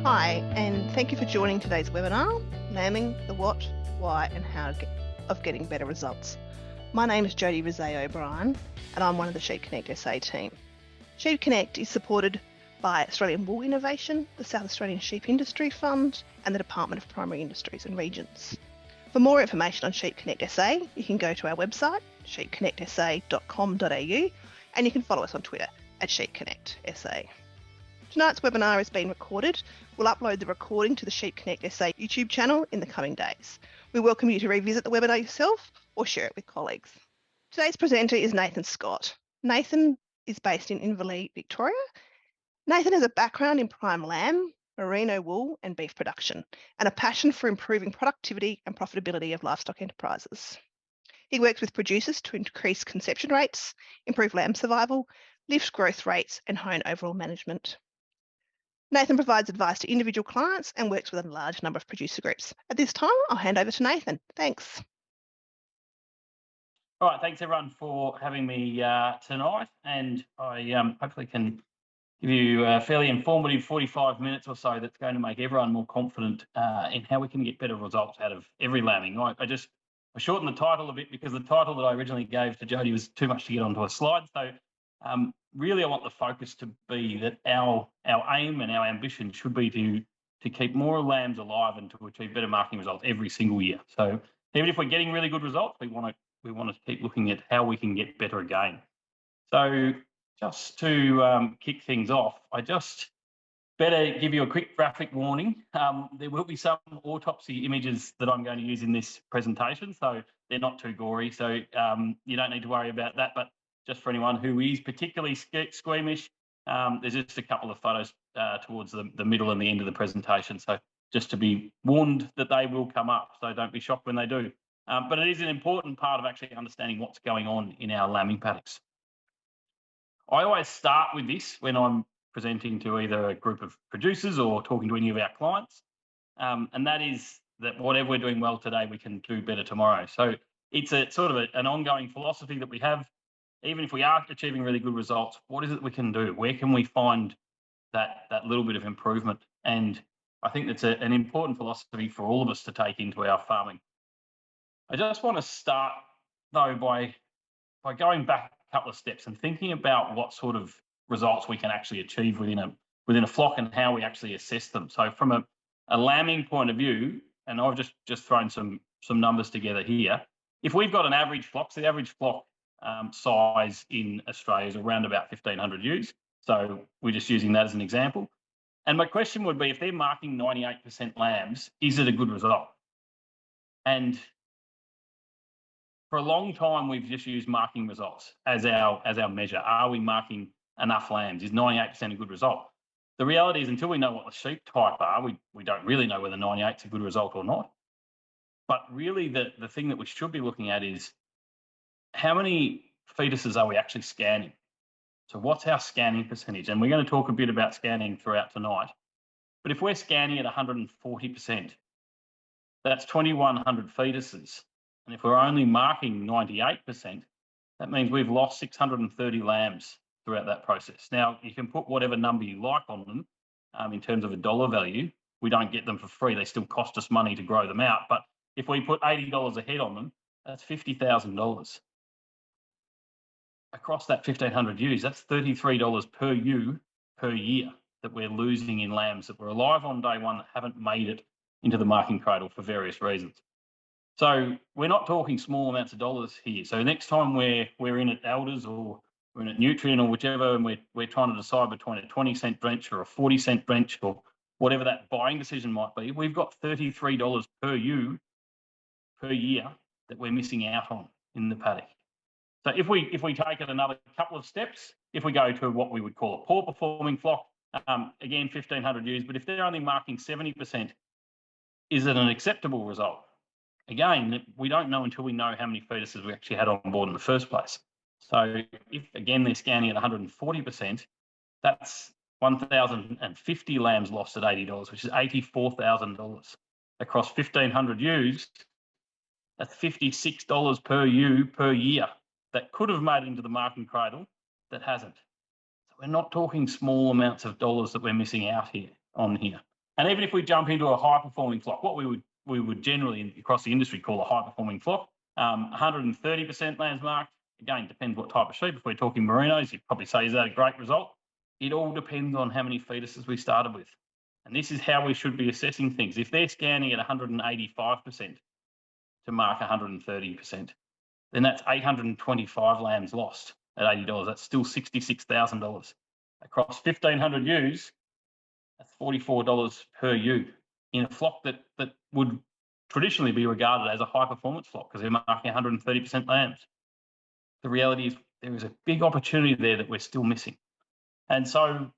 Hi, and thank you for joining today's webinar, Lambing, the What, Why and How of Getting Better Results. My name is Jodie Rizet O'Brien, and I'm one of the SheepConnect SA team. SheepConnect is supported by Australian Wool Innovation, the South Australian Sheep Industry Fund, and the Department of Primary Industries and Regions. For more information on SheepConnect SA, you can go to our website, sheepconnectsa.com.au, and you can follow us on Twitter at SheepConnect SA. Tonight's webinar is being recorded. We'll upload the recording to the SheepConnect SA YouTube channel in the coming days. We welcome you to revisit the webinar yourself or share it with colleagues. Today's presenter is Nathan Scott. Nathan is based in Inverleigh, Victoria. Nathan has a background in prime lamb, merino wool and beef production, and a passion for improving productivity and profitability of livestock enterprises. He works with producers to increase conception rates, improve lamb survival, lift growth rates and hone overall management. Nathan provides advice to individual clients and works with a large number of producer groups. At this time, I'll hand over to Nathan. Thanks. All right, thanks everyone for having me tonight, and I hopefully can give you a fairly informative 45 minutes or so that's going to make everyone more confident in how we can get better results out of every lambing. I shortened the title a bit because the title that I originally gave to Jodie was too much to get onto a slide. So really, I want the focus to be that our aim and our ambition should be to keep more lambs alive and to achieve better marketing results every single year. So even if we're getting really good results, we want to keep looking at how we can get better again. So just to kick things off, I just better give you a quick graphic warning. There will be some autopsy images that I'm going to use in this presentation, so they're not too gory, so you don't need to worry about that. But just for anyone who is particularly squeamish, there's just a couple of photos towards the middle and the end of the presentation. So just to be warned that they will come up, so don't be shocked when they do. But it is an important part of actually understanding what's going on in our lambing paddocks. I always start with this when I'm presenting to either a group of producers or talking to any of our clients, and that is that whatever we're doing well today, we can do better tomorrow. So it's a sort of an ongoing philosophy that we have. Even if we are achieving really good results, what is it we can do? Where can we find that little bit of improvement? And I think that's an important philosophy for all of us to take into our farming. I just want to start, though, by going back a couple of steps and thinking about what sort of results we can actually achieve within a flock and how we actually assess them. So from a lambing point of view, and I've just thrown some numbers together here, if we've got an average flock, so the average flock size in Australia is around about 1,500 ewes. So we're just using that as an example. And my question would be, if they're marking 98% lambs, is it a good result? And for a long time, we've just used marking results as our measure. Are we marking enough lambs? Is 98% a good result? The reality is, until we know what the sheep type are, we don't really know whether 98 is a good result or not. But really, the thing that we should be looking at is, how many fetuses are we actually scanning? So what's our scanning percentage? And we're going to talk a bit about scanning throughout tonight. But if we're scanning at 140%, that's 2,100 fetuses. And if we're only marking 98%, that means we've lost 630 lambs throughout that process. Now, you can put whatever number you like on them in terms of a dollar value. We don't get them for free. They still cost us money to grow them out. But if we put $80 a head on them, that's $50,000. Across that 1,500 ewes, that's $33 per ewe per year that we're losing in lambs that were alive on day one that haven't made it into the marking cradle for various reasons. So we're not talking small amounts of dollars here. So next time we're in at Elders or we're in at Nutrient or whichever, and we're trying to decide between a 20-cent drench or a 40-cent drench or whatever that buying decision might be, we've got $33 per ewe per year that we're missing out on in the paddock. So if we take it another couple of steps, if we go to what we would call a poor performing flock, again 1,500 ewes, but if they're only marking 70%, is it an acceptable result? Again, we don't know until we know how many fetuses we actually had on board in the first place. So if again they're scanning at 140%, that's 1,050 lambs lost at $80, which is $84,000 across 1,500 ewes. That's $56 per ewe per year that could have made it into the marking cradle that hasn't. So we're not talking small amounts of dollars that we're missing out on here. And even if we jump into a high-performing flock, what we would generally across the industry call a high-performing flock, 130% lambs marked. Again, depends what type of sheep. If we're talking merinos, you'd probably say, is that a great result? It all depends on how many fetuses we started with. And this is how we should be assessing things. If they're scanning at 185% to mark 130%, then that's 825 lambs lost at $80. That's still $66,000. Across 1,500 ewes, that's $44 per ewe in a flock that would traditionally be regarded as a high-performance flock because they're marking 130% lambs. The reality is there is a big opportunity there that we're still missing. And so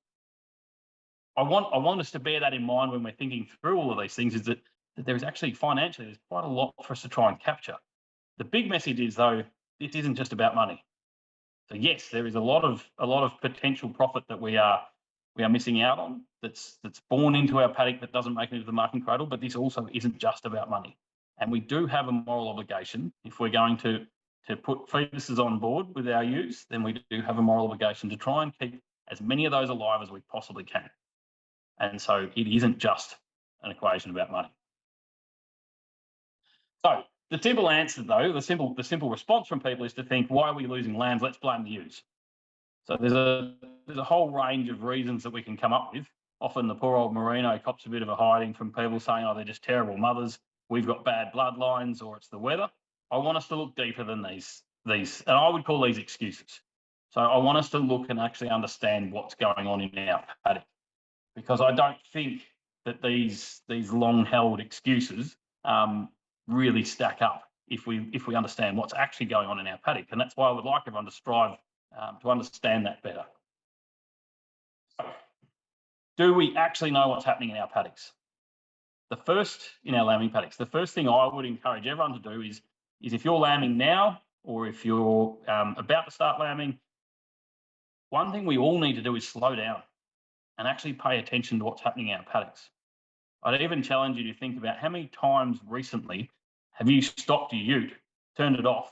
I want us to bear that in mind when we're thinking through all of these things, is that there's actually financially, there's quite a lot for us to try and capture. The big message is, though, this isn't just about money. So yes, there is a lot of potential profit that we are missing out on that's born into our paddock that doesn't make it into the marking cradle, but this also isn't just about money. And we do have a moral obligation. If we're going to put fetuses on board with our ewes, then we do have a moral obligation to try and keep as many of those alive as we possibly can. And so it isn't just an equation about money. So the simple answer, though, the simple response from people is to think, why are we losing lambs? Let's blame the ewes. So there's a whole range of reasons that we can come up with. Often the poor old merino cops a bit of a hiding from people saying, oh, they're just terrible mothers, we've got bad bloodlines, or it's the weather. I want us to look deeper than these, and I would call these excuses. So I want us to look and actually understand what's going on in our paddock, because I don't think that these long-held excuses really stack up if we understand what's actually going on in our paddock. And that's why I would like everyone to strive to understand that better. So, do we actually know what's happening in our paddocks? In our lambing paddocks, the first thing I would encourage everyone to do is if you're lambing now, or if you're about to start lambing, one thing we all need to do is slow down and actually pay attention to what's happening in our paddocks. I'd even challenge you to think about how many times recently have you stopped your ute, turned it off,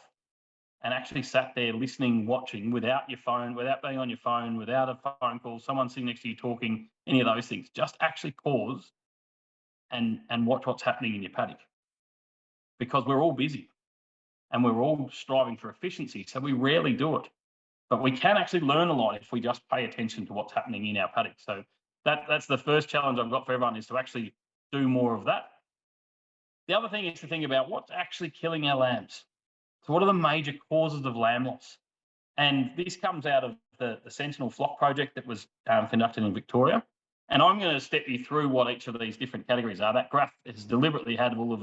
and actually sat there listening, watching, without your phone, without being on your phone, without a phone call, someone sitting next to you talking, any of those things. Just actually pause and watch what's happening in your paddock. Because we're all busy and we're all striving for efficiency, so we rarely do it. But we can actually learn a lot if we just pay attention to what's happening in our paddock. So that's the first challenge I've got for everyone, is to actually do more of that. The other thing is to think about what's actually killing our lambs. So what are the major causes of lamb loss? And this comes out of the Sentinel Flock project that was conducted in Victoria. And I'm going to step you through what each of these different categories are. That graph has deliberately had all of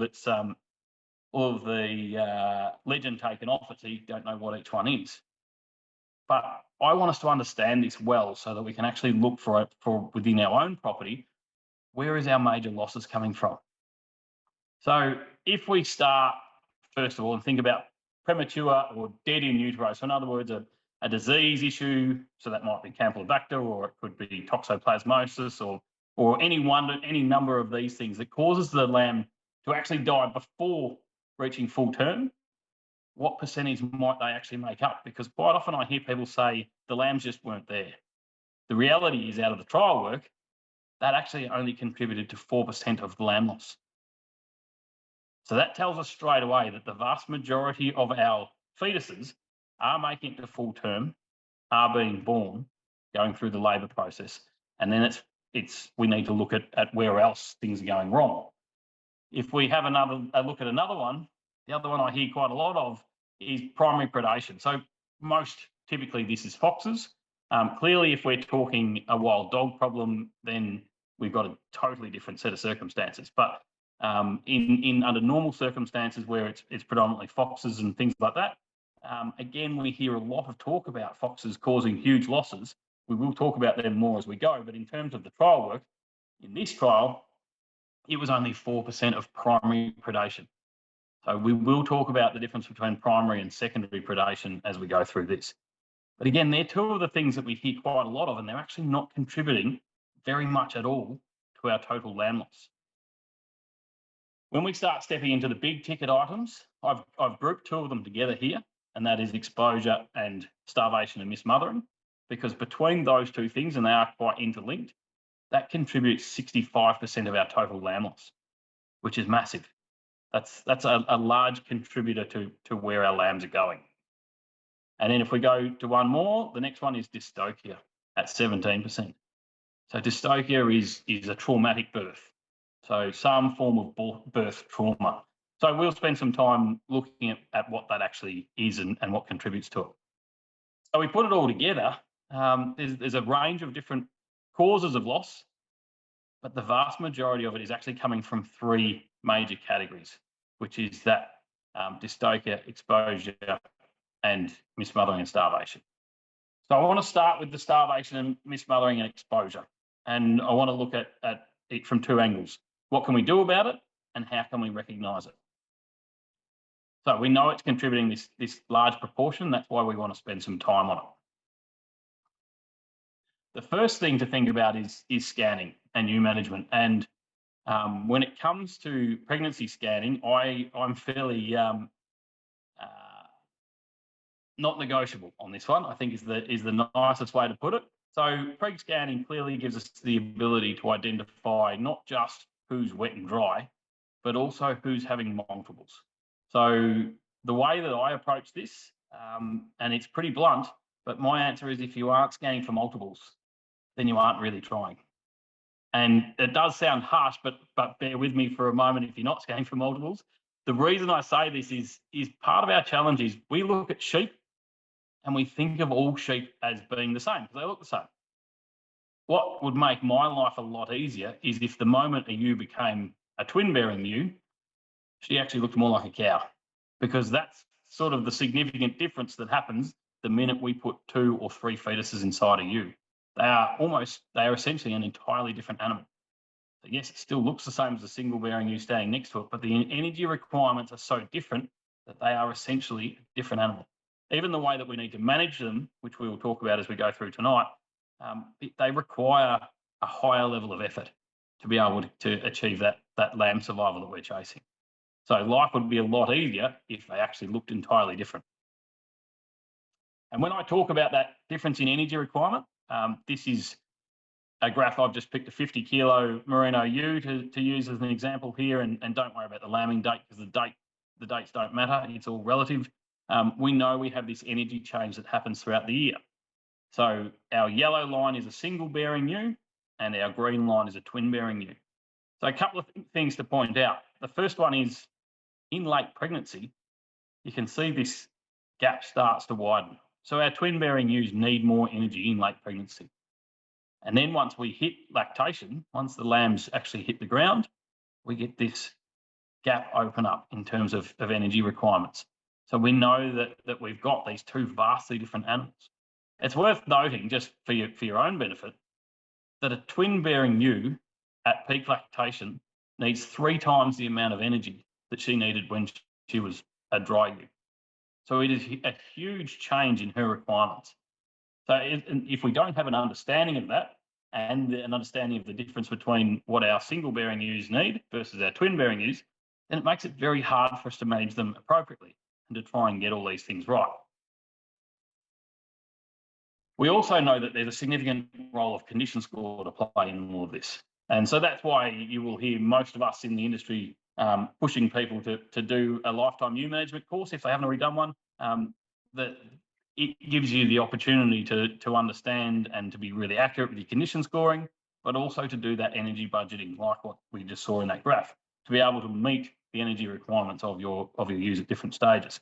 the legend taken off it, so you don't know what each one is. But I want us to understand this well so that we can actually look for within our own property, where is our major losses coming from? So if we start, first of all, and think about premature or dead in utero, so in other words, a disease issue, so that might be Campylobacter, or it could be toxoplasmosis, or any number of these things that causes the lamb to actually die before reaching full term, what percentage might they actually make up? Because quite often I hear people say the lambs just weren't there. The reality is, out of the trial work, that actually only contributed to 4% of the lamb loss. So that tells us straight away that the vast majority of our fetuses are making it to full term, are being born, going through the labour process, and then we need to look at where else things are going wrong. If we have a look at another one, the other one I hear quite a lot of is primary predation. So most typically this is foxes. Clearly, if we're talking a wild dog problem, then we've got a totally different set of circumstances. But under normal circumstances where it's predominantly foxes and things like that, again, we hear a lot of talk about foxes causing huge losses. We will talk about them more as we go, but in terms of the trial work, in this trial, it was only 4% of primary predation. So we will talk about the difference between primary and secondary predation as we go through this. But again, they're two of the things that we hear quite a lot of, and they're actually not contributing very much at all to our total lamb loss. When we start stepping into the big ticket items, I've grouped two of them together here, and that is exposure and starvation and mismothering, because between those two things, and they are quite interlinked, that contributes 65% of our total lamb loss, which is massive. That's a large contributor to where our lambs are going. And then if we go to one more, the next one is dystocia at 17%. So dystocia is a traumatic birth. So some form of birth trauma. So we'll spend some time looking at what that actually is and what contributes to it. So we put it all together. There's a range of different causes of loss, but the vast majority of it is actually coming from three major categories, which is that dystocia, exposure, and mismothering and starvation. So I want to start with the starvation and mismothering and exposure. And I want to look at it from two angles. What can we do about it, and how can we recognise it? So we know it's contributing this large proportion. That's why we want to spend some time on it. The first thing to think about is scanning and ewe management. And when it comes to pregnancy scanning, I'm fairly not negotiable on this one, I think is the nicest way to put it. So preg scanning clearly gives us the ability to identify not just who's wet and dry, but also who's having multiples. So the way that I approach this, and it's pretty blunt, but my answer is if you aren't scanning for multiples, then you aren't really trying. And it does sound harsh, but bear with me for a moment if you're not scanning for multiples. The reason I say this is part of our challenge is we look at sheep and we think of all sheep as being the same because they look the same. What would make my life a lot easier is if the moment a ewe became a twin-bearing ewe, she actually looked more like a cow, because that's sort of the significant difference that happens the minute we put 2 or 3 fetuses inside a ewe. They are essentially an entirely different animal. So yes, it still looks the same as a single-bearing ewe standing next to it, but the energy requirements are so different that they are essentially a different animal. Even the way that we need to manage them, which we will talk about as we go through tonight, they require a higher level of effort to be able to achieve that lamb survival that we're chasing. So life would be a lot easier if they actually looked entirely different. And when I talk about that difference in energy requirement, this is a graph. I've just picked a 50 kilo merino ewe to use as an example here, and don't worry about the lambing date because the dates don't matter. It's all relative. We know we have this energy change that happens throughout the year. So our yellow line is a single bearing ewe and our green line is a twin bearing ewe. So a couple of things to point out. The first one is in late pregnancy, you can see this gap starts to widen. So our twin bearing ewes need more energy in late pregnancy. And then once we hit lactation, once the lambs actually hit the ground, we get this gap open up in terms of energy requirements. So we know that we've got these two vastly different animals. It's worth noting, just for your own benefit, that a twin-bearing ewe at peak lactation needs 3 times the amount of energy that she needed when she was a dry ewe. So it is a huge change in her requirements. So if we don't have an understanding of that and an understanding of the difference between what our single-bearing ewes need versus our twin-bearing ewes, then it makes it very hard for us to manage them appropriately and to try and get all these things right. We also know that there's a significant role of condition score to play in all of this. And so that's why you will hear most of us in the industry pushing people to do a lifetime ewe management course if they haven't already done one. That it gives you the opportunity to understand and to be really accurate with your condition scoring, but also to do that energy budgeting like what we just saw in that graph, to be able to meet the energy requirements of your ewes at different stages.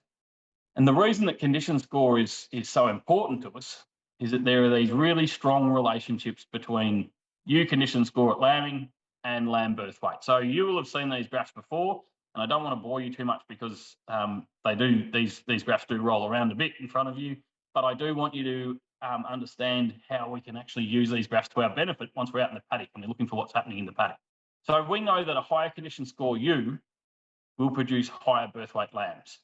And the reason that condition score is so important to us is that there are these really strong relationships between ewe condition score at lambing and lamb birth weight. So you will have seen these graphs before, and I don't want to bore you too much because these graphs do roll around a bit in front of you, but I do want you to understand how we can actually use these graphs to our benefit once we're out in the paddock and we're looking for what's happening in the paddock. So we know that a higher condition score ewe will produce higher birth weight lambs.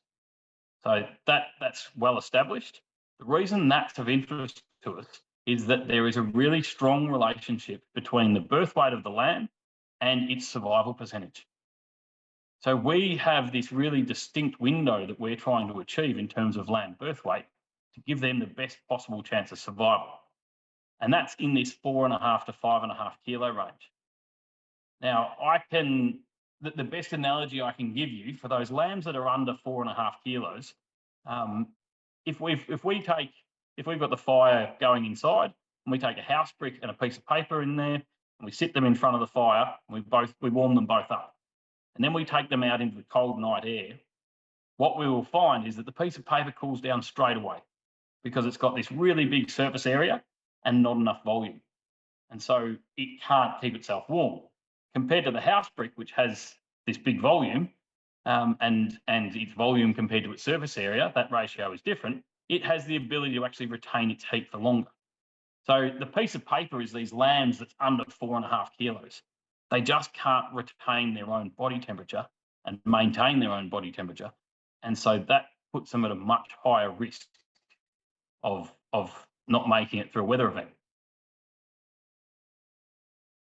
So that's well established. The reason that's of interest to us is that there is a really strong relationship between the birth weight of the lamb and its survival percentage. So we have this really distinct window that we're trying to achieve in terms of lamb birth weight to give them the best possible chance of survival. And that's in this 4.5 to 5.5 kilo range. Now, the best analogy I can give you for those lambs that are under 4.5 kilos, if we've got the fire going inside and we take a house brick and a piece of paper in there and we sit them in front of the fire and we warm them both up, and then we take them out into the cold night air, what we will find is that the piece of paper cools down straight away because it's got this really big surface area and not enough volume. And so it can't keep itself warm. Compared to the house brick, which has this big volume, and its volume compared to its surface area, that ratio is different, it has the ability to actually retain its heat for longer. So the piece of paper is these lambs that's under 4.5 kilos. They just can't retain their own body temperature and maintain their own body temperature. And so that puts them at a much higher risk of not making it through a weather event.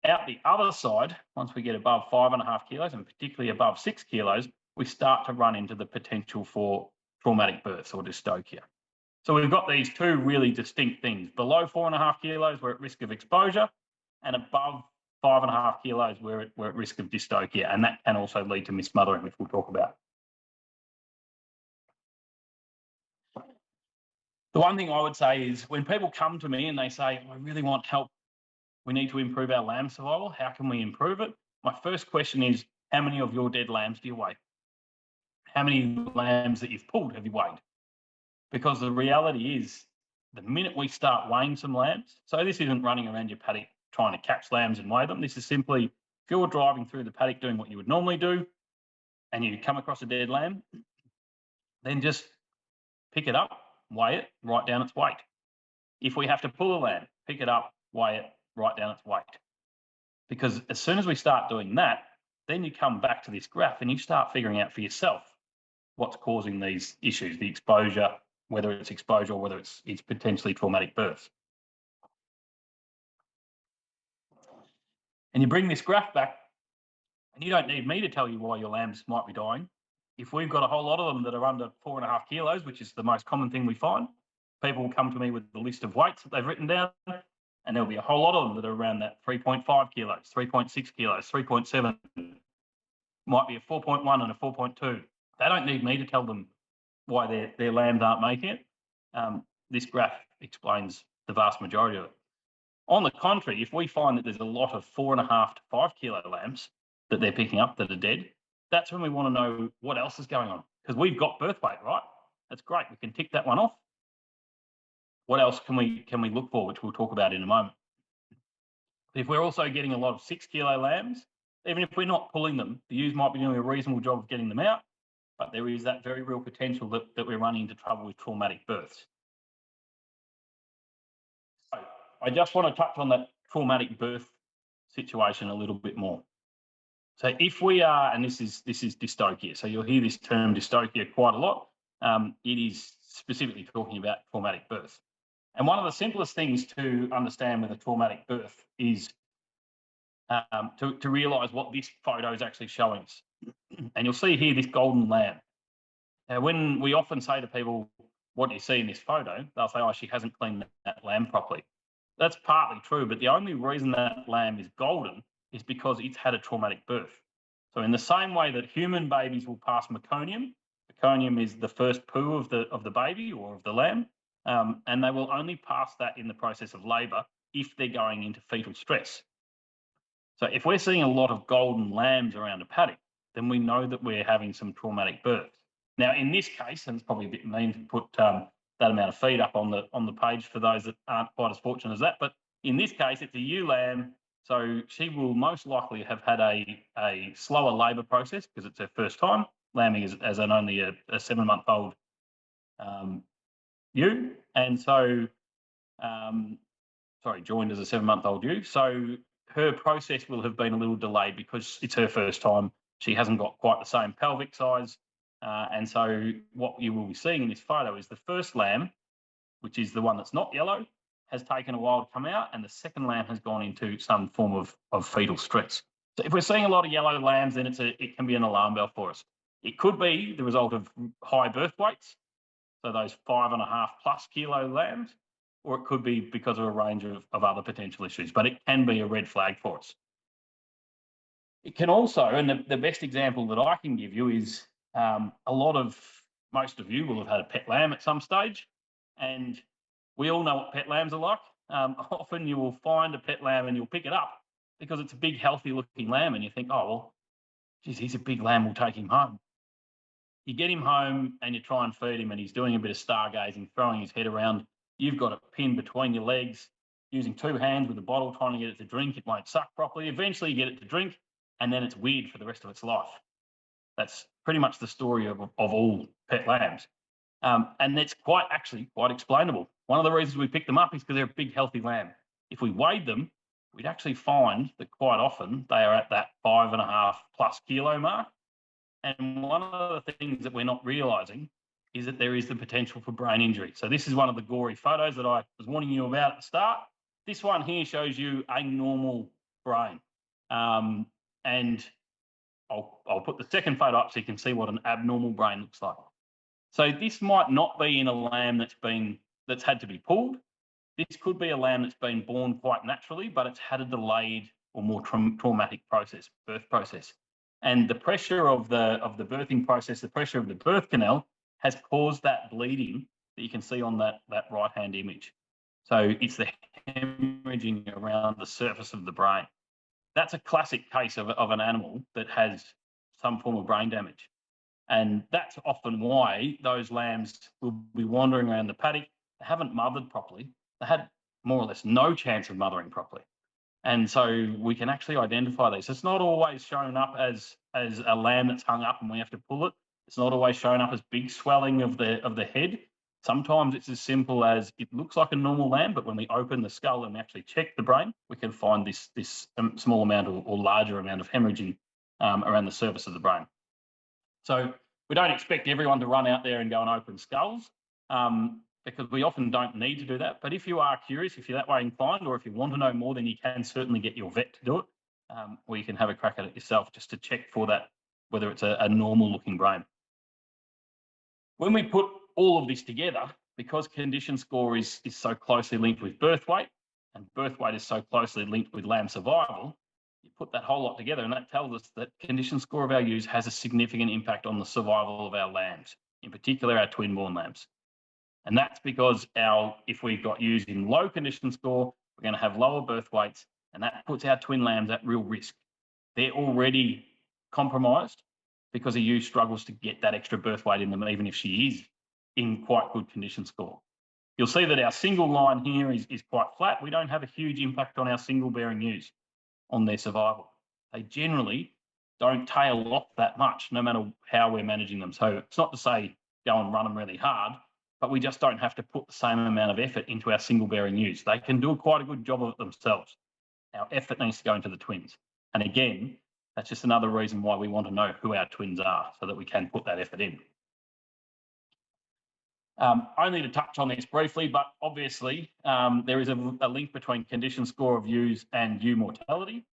Out the other side, once we get above 5.5 kilos and particularly above 6 kilos, we start to run into the potential for traumatic births or dystocia. So we've got these two really distinct things. Below 4.5 kilos, we're at risk of exposure, and above 5.5 kilos, we're at risk of dystocia, and that can also lead to mismothering, which we'll talk about. The one thing I would say is when people come to me and they say, I really want help, we need to improve our lamb survival, how can we improve it? My first question is, how many of your dead lambs do you weigh? How many lambs that you've pulled have you weighed? Because the reality is, the minute we start weighing some lambs, so this isn't running around your paddock trying to catch lambs and weigh them. This is simply, if you're driving through the paddock doing what you would normally do, and you come across a dead lamb, then just pick it up, weigh it, write down its weight. If we have to pull a lamb, pick it up, weigh it, write down its weight. Because as soon as we start doing that, then you come back to this graph and you start figuring out for yourself what's causing these issues, the exposure, whether it's exposure or whether it's potentially traumatic births. And you bring this graph back, and you don't need me to tell you why your lambs might be dying. If we've got a whole lot of them that are under 4.5 kilos, which is the most common thing we find, people will come to me with a list of weights that they've written down, and there'll be a whole lot of them that are around that 3.5 kilos, 3.6 kilos, 3.7, might be a 4.1 and a 4.2. They don't need me to tell them why their lambs aren't making it. This graph explains the vast majority of it. On the contrary, if we find that there's a lot of 4.5 to 5 kilo lambs that they're picking up that are dead, that's when we want to know what else is going on. Because we've got birth weight, right? That's great. We can tick that one off. What else can we look for, which we'll talk about in a moment? If we're also getting a lot of 6 kilo lambs, even if we're not pulling them, the ewes might be doing a reasonable job of getting them out, but there is that very real potential that we're running into trouble with traumatic births. So I just want to touch on that traumatic birth situation a little bit more. So if we are, and this is dystocia, so you'll hear this term dystocia quite a lot. It is specifically talking about traumatic birth. And one of the simplest things to understand with a traumatic birth is to realise what this photo is actually showing us. And you'll see here this golden lamb. Now, when we often say to people, what do you see in this photo? They'll say, oh, she hasn't cleaned that lamb properly. That's partly true, but the only reason that lamb is golden is because it's had a traumatic birth. So in the same way that human babies will pass meconium is the first poo of the baby or of the lamb, and they will only pass that in the process of labour if they're going into fetal stress. So if we're seeing a lot of golden lambs around a paddock, then we know that we're having some traumatic births. Now, in this case, and it's probably a bit mean to put that amount of feed up on the page for those that aren't quite as fortunate as that, but in this case, it's a ewe lamb, so she will most likely have had a slower labour process because it's her first time lambing as only a 7-month-old ewe, and so joined as a 7-month-old ewe. So her process will have been a little delayed because it's her first time. She hasn't got quite the same pelvic size. And so what you will be seeing in this photo is the first lamb, which is the one that's not yellow, has taken a while to come out, and the second lamb has gone into some form of fetal stress. So if we're seeing a lot of yellow lambs, then it can be an alarm bell for us. It could be the result of high birth weights, so those 5.5+ kilo lambs, or it could be because of a range of other potential issues, but it can be a red flag for us. It can also, and the best example that I can give you is most of you will have had a pet lamb at some stage, and we all know what pet lambs are like. Often you will find a pet lamb and you'll pick it up because it's a big, healthy looking lamb, and you think, oh, well, geez, he's a big lamb, we'll take him home. You get him home and you try and feed him, and he's doing a bit of stargazing, throwing his head around. You've got it pinned between your legs, using two hands with a bottle, trying to get it to drink. It won't suck properly. Eventually, you get it to drink, and then it's weird for the rest of its life. That's pretty much the story of all pet lambs. And it's quite explainable. One of the reasons we pick them up is because they're a big, healthy lamb. If we weighed them, we'd actually find that quite often they are at that 5.5+ kilo mark. And one of the things that we're not realising is that there is the potential for brain injury. So this is one of the gory photos that I was warning you about at the start. This one here shows you a normal brain. And I'll put the second photo up so you can see what an abnormal brain looks like. So this might not be in a lamb that's had to be pulled. This could be a lamb that's been born quite naturally, but it's had a delayed or more traumatic birth process. And the pressure of the birthing process, the pressure of the birth canal, has caused that bleeding that you can see on that right-hand image. So it's the hemorrhaging around the surface of the brain. That's a classic case of an animal that has some form of brain damage. And that's often why those lambs will be wandering around the paddock. They haven't mothered properly. They had more or less no chance of mothering properly. And so we can actually identify these. It's not always shown up as a lamb that's hung up and we have to pull it. It's not always shown up as big swelling of the head. Sometimes it's as simple as it looks like a normal lamb, but when we open the skull and we actually check the brain, we can find this small amount or larger amount of hemorrhaging around the surface of the brain. So we don't expect everyone to run out there and go and open skulls because we often don't need to do that. But if you are curious, if you're that way inclined, or if you want to know more, then you can certainly get your vet to do it, or you can have a crack at it yourself just to check for that, whether it's a normal looking brain. When we put all of this together, because condition score is so closely linked with birth weight, and birth weight is so closely linked with lamb survival, you put that whole lot together and that tells us that condition score of our ewes has a significant impact on the survival of our lambs, in particular our twin-born lambs. And that's because if we've got ewes in low condition score, we're going to have lower birth weights, and that puts our twin lambs at real risk. They're already compromised because a ewe struggles to get that extra birth weight in them, even if she is in quite good condition score. You'll see that our single line here is quite flat. We don't have a huge impact on our single bearing ewes on their survival. They generally don't tail off that much, no matter how we're managing them. So it's not to say go and run them really hard, but we just don't have to put the same amount of effort into our single bearing ewes. They can do quite a good job of it themselves. Our effort needs to go into the twins. And again, that's just another reason why we want to know who our twins are so that we can put that effort in. Only to touch on this briefly, but obviously there is a link between condition score of ewes and ewe mortality.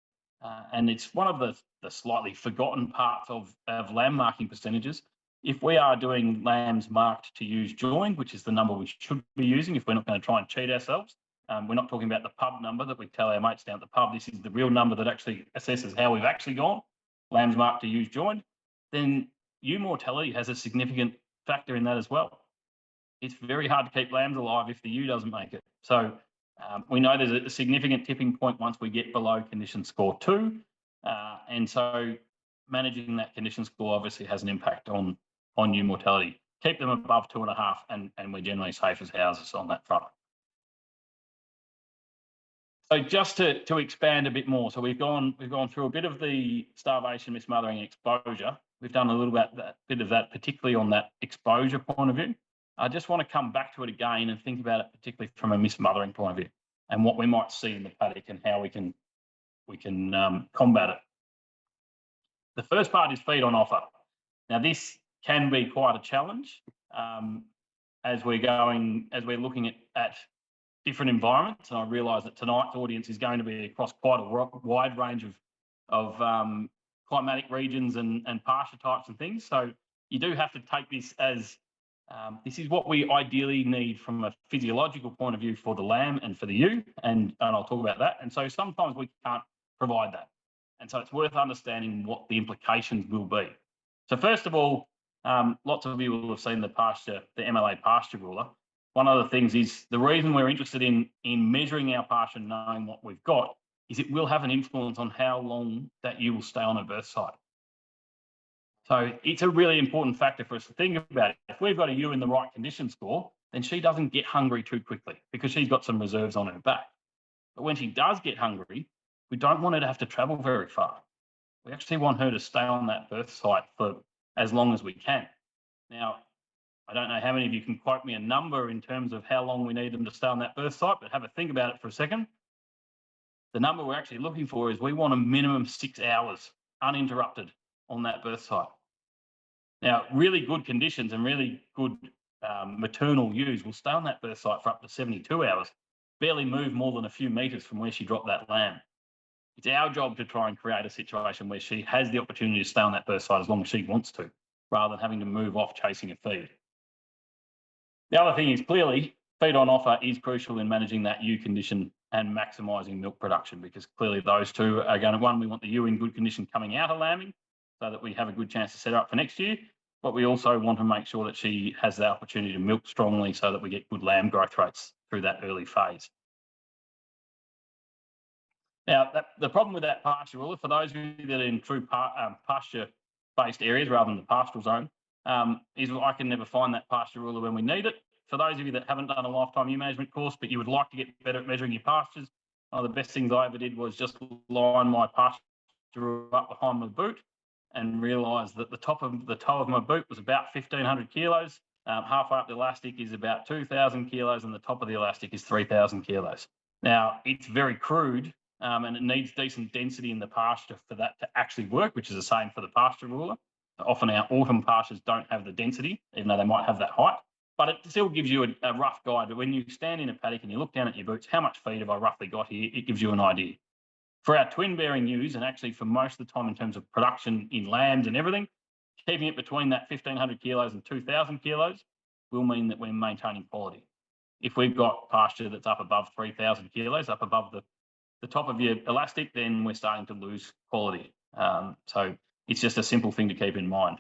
And it's one of the slightly forgotten parts of lamb marking percentages. If we are doing lambs marked to ewes joined, which is the number we should be using if we're not going to try and cheat ourselves, we're not talking about the pub number that we tell our mates down at the pub. This is the real number that actually assesses how we've actually gone, lambs marked to ewes joined, then ewe mortality has a significant factor in that as well. It's very hard to keep lambs alive if the ewe doesn't make it. So we know there's a significant tipping point once we get below condition score 2. And so managing that condition score obviously has an impact on ewe mortality. Keep them above 2.5 and we're generally safe as houses on that front. So just to expand a bit more, so we've gone through a bit of the starvation, mismothering, exposure. We've done a little bit of that, particularly on that exposure point of view. I just want to come back to it again and think about it particularly from a mismothering point of view and what we might see in the paddock and how we can combat it. The first part is feed on offer. Now this can be quite a challenge as we're looking at different environments, and I realise that tonight's audience is going to be across quite a wide range of climatic regions and pasture types and things. So you do have to take this as This is what we ideally need from a physiological point of view for the lamb and for the ewe, and I'll talk about that. And so sometimes we can't provide that. And so it's worth understanding what the implications will be. So first of all, lots of you will have seen the MLA pasture ruler. One of the things is the reason we're interested in measuring our pasture and knowing what we've got is it will have an influence on how long that ewe will stay on a birth site. So it's a really important factor for us to think about. If we've got a ewe in the right condition score, then she doesn't get hungry too quickly because she's got some reserves on her back. But when she does get hungry, we don't want her to have to travel very far. We actually want her to stay on that birth site for as long as we can. Now, I don't know how many of you can quote me a number in terms of how long we need them to stay on that birth site, but have a think about it for a second. The number we're actually looking for is we want a minimum 6 hours uninterrupted on that birth site. Now, really good conditions and really good maternal ewes will stay on that birth site for up to 72 hours, barely move more than a few metres from where she dropped that lamb. It's our job to try and create a situation where she has the opportunity to stay on that birth site as long as she wants to, rather than having to move off chasing a feed. The other thing is clearly feed on offer is crucial in managing that ewe condition and maximising milk production, because clearly those two are going to, one, we want the ewe in good condition coming out of lambing so that we have a good chance to set her up for next year, but we also want to make sure that she has the opportunity to milk strongly so that we get good lamb growth rates through that early phase. Now, the problem with that pasture ruler, for those of you that are in true pasture-based areas rather than the pastoral zone, is I can never find that pasture ruler when we need it. For those of you that haven't done a lifetime ewe management course, but you would like to get better at measuring your pastures, one of the best things I ever did was just line my pasture ruler up behind my boot and realise that the toe of my boot was about 1,500 kilos. Halfway up the elastic is about 2,000 kilos, and the top of the elastic is 3,000 kilos. Now, it's very crude, and it needs decent density in the pasture for that to actually work, which is the same for the pasture ruler. Often our autumn pastures don't have the density, even though they might have that height, but it still gives you a rough guide. But when you stand in a paddock and you look down at your boots, how much feed have I roughly got here? It gives you an idea. For our twin-bearing ewes, and actually for most of the time in terms of production in lambs and everything, keeping it between that 1,500 kilos and 2,000 kilos will mean that we're maintaining quality. If we've got pasture that's up above 3,000 kilos, up above the top of your elastic, then we're starting to lose quality. So it's just a simple thing to keep in mind.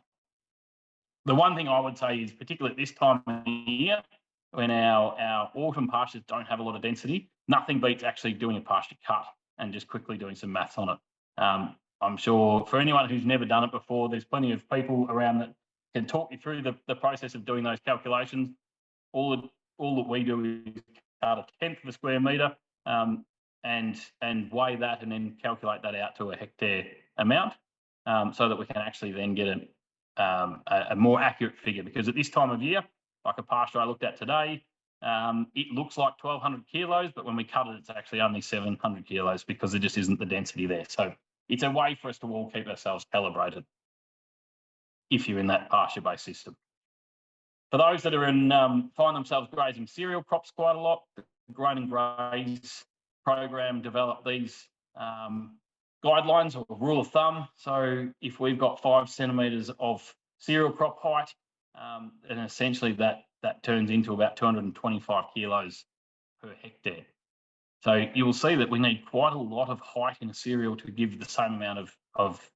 The one thing I would say is, particularly at this time of year, when our autumn pastures don't have a lot of density, nothing beats actually doing a pasture cut and just quickly doing some maths on it. I'm sure for anyone who's never done it before, there's plenty of people around that can talk you through the process of doing those calculations. All that we do is cut a tenth of a square metre and weigh that and then calculate that out to a hectare amount, so that we can actually then get a more accurate figure. Because at this time of year, like a pasture I looked at today, it looks like 1,200 kilos, but when we cut it, it's actually only 700 kilos because there just isn't the density there. So it's a way for us to all keep ourselves calibrated if you're in that pasture-based system. For those that are find themselves grazing cereal crops quite a lot, the Grain and Graze program developed these guidelines or rule of thumb. So if we've got 5 centimetres of cereal crop height, and essentially that turns into about 225 kilos per hectare. So you will see that we need quite a lot of height in a cereal to give the same amount of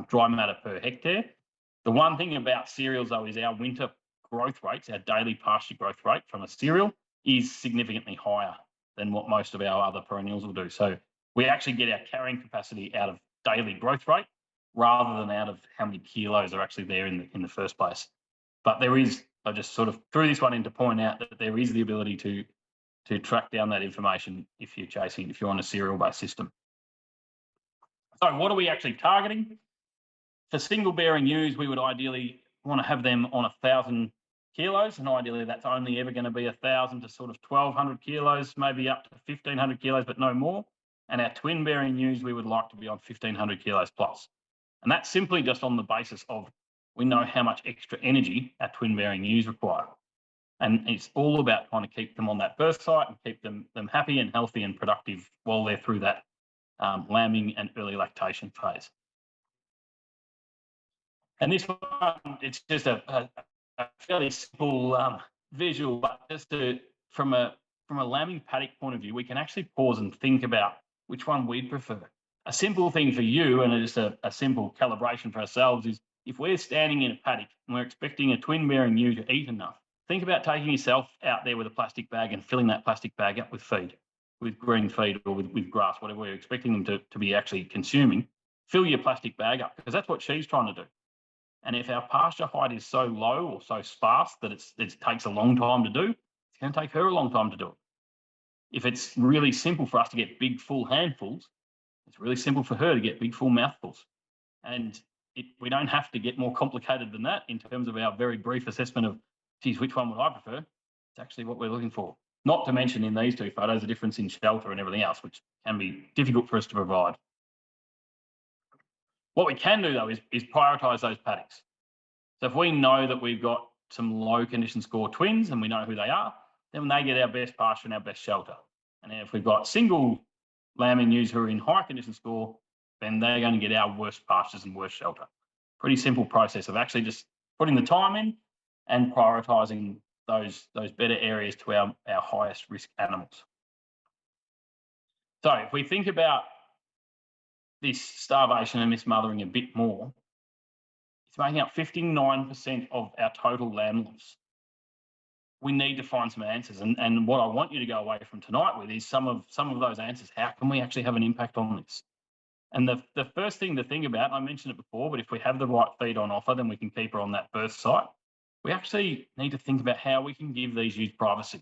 dry matter per hectare. The one thing about cereals, though, is our winter growth rates, our daily pasture growth rate from a cereal is significantly higher than what most of our other perennials will do. So we actually get our carrying capacity out of daily growth rate rather than out of how many kilos are actually there in the first place. But there is, I just sort of threw this one in to point out that there is the ability to track down that information if you're on a cereal-based system. So what are we actually targeting? For single-bearing ewes, we would ideally want to have them on 1,000 kilos, and ideally that's only ever going to be 1,000 to sort of 1,200 kilos, maybe up to 1,500 kilos, but no more. And our twin-bearing ewes, we would like to be on 1,500 kilos plus. And that's simply just on the basis of we know how much extra energy our twin-bearing ewes require. And it's all about trying to keep them on that birth site and keep them happy and healthy and productive while they're through that lambing and early lactation phase. And this one, it's just a a fairly simple visual, but just from a lambing paddock point of view, we can actually pause and think about which one we'd prefer. A simple thing for you, and just a simple calibration for ourselves, is if we're standing in a paddock and we're expecting a twin-bearing ewe to eat enough, think about taking yourself out there with a plastic bag and filling that plastic bag up with feed, with green feed or with grass, whatever we're expecting them to be actually consuming. Fill your plastic bag up, because that's what she's trying to do. And if our pasture height is so low or so sparse that it takes a long time to do, it's going to take her a long time to do it. If it's really simple for us to get big, full handfuls, it's really simple for her to get big, full mouthfuls. And we don't have to get more complicated than that in terms of our very brief assessment of, geez, which one would I prefer? It's actually what we're looking for. Not to mention in these two photos, the difference in shelter and everything else, which can be difficult for us to provide. What we can do, though, is prioritise those paddocks. So if we know that we've got some low condition score twins and we know who they are, then they get our best pasture and our best shelter. And if we've got single lambing ewes who are in high condition score, then they're going to get our worst pastures and worst shelter. Pretty simple process of actually just putting the time in and prioritising those better areas to our highest risk animals. So if we think about this starvation and mismothering a bit more, it's making up 59% of our total lamb loss. We need to find some answers, and what I want you to go away from tonight with is some of those answers. How can we actually have an impact on this? And the first thing to think about, I mentioned it before, but if we have the right feed on offer, then we can keep her on that birth site. We actually need to think about how we can give these ewes privacy.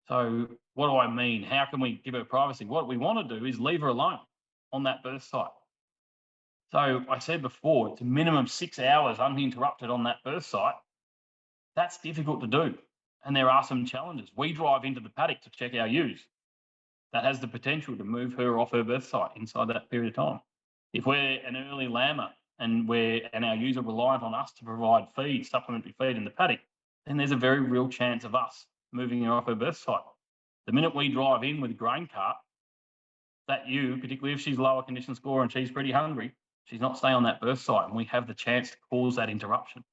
So what do I mean? How can we give her privacy? What we want to do is leave her alone on that birth site. So I said before, it's a minimum 6 hours uninterrupted on that birth site. That's difficult to do. And there are some challenges. We drive into the paddock to check our ewes. That has the potential to move her off her birth site inside that period of time. If we're an early lammer and our ewes are reliant on us to provide feed, supplementary feed in the paddock, then there's a very real chance of us moving her off her birth site. The minute we drive in with a grain cart, that ewe, particularly if she's lower condition score and she's pretty hungry, she's not staying on that birth site, and we have the chance to cause that interruption.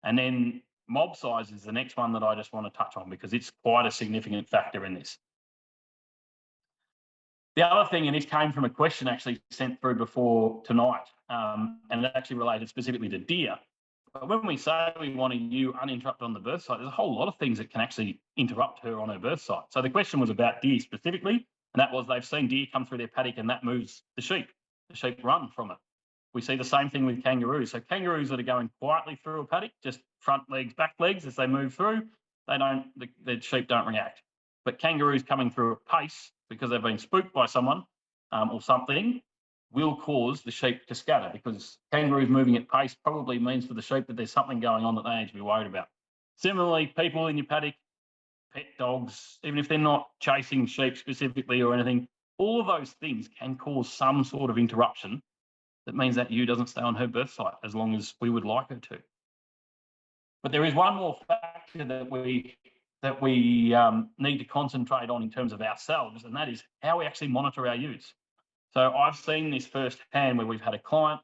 And then mob size is the next one that I just want to touch on, because it's quite a significant factor in this. The other thing, and this came from a question actually sent through before tonight, and it actually related specifically to deer. But when we say we want a ewe uninterrupted on the birth site, there's a whole lot of things that can actually interrupt her on her birth site. So the question was about deer specifically, and that was they've seen deer come through their paddock and that moves the sheep. The sheep run from it. We see the same thing with kangaroos. So kangaroos that are going quietly through a paddock, just front legs, back legs, as they move through, the sheep don't react. But kangaroos coming through at pace because they've been spooked by someone or something will cause the sheep to scatter, because kangaroos moving at pace probably means for the sheep that there's something going on that they need to be worried about. Similarly, people in your paddock, pet dogs, even if they're not chasing sheep specifically or anything, all of those things can cause some sort of interruption that means that ewe doesn't stay on her birth site as long as we would like her to. But there is one more factor that we need to concentrate on in terms of ourselves, and that is how we actually monitor our ewes. So I've seen this firsthand where we've had a client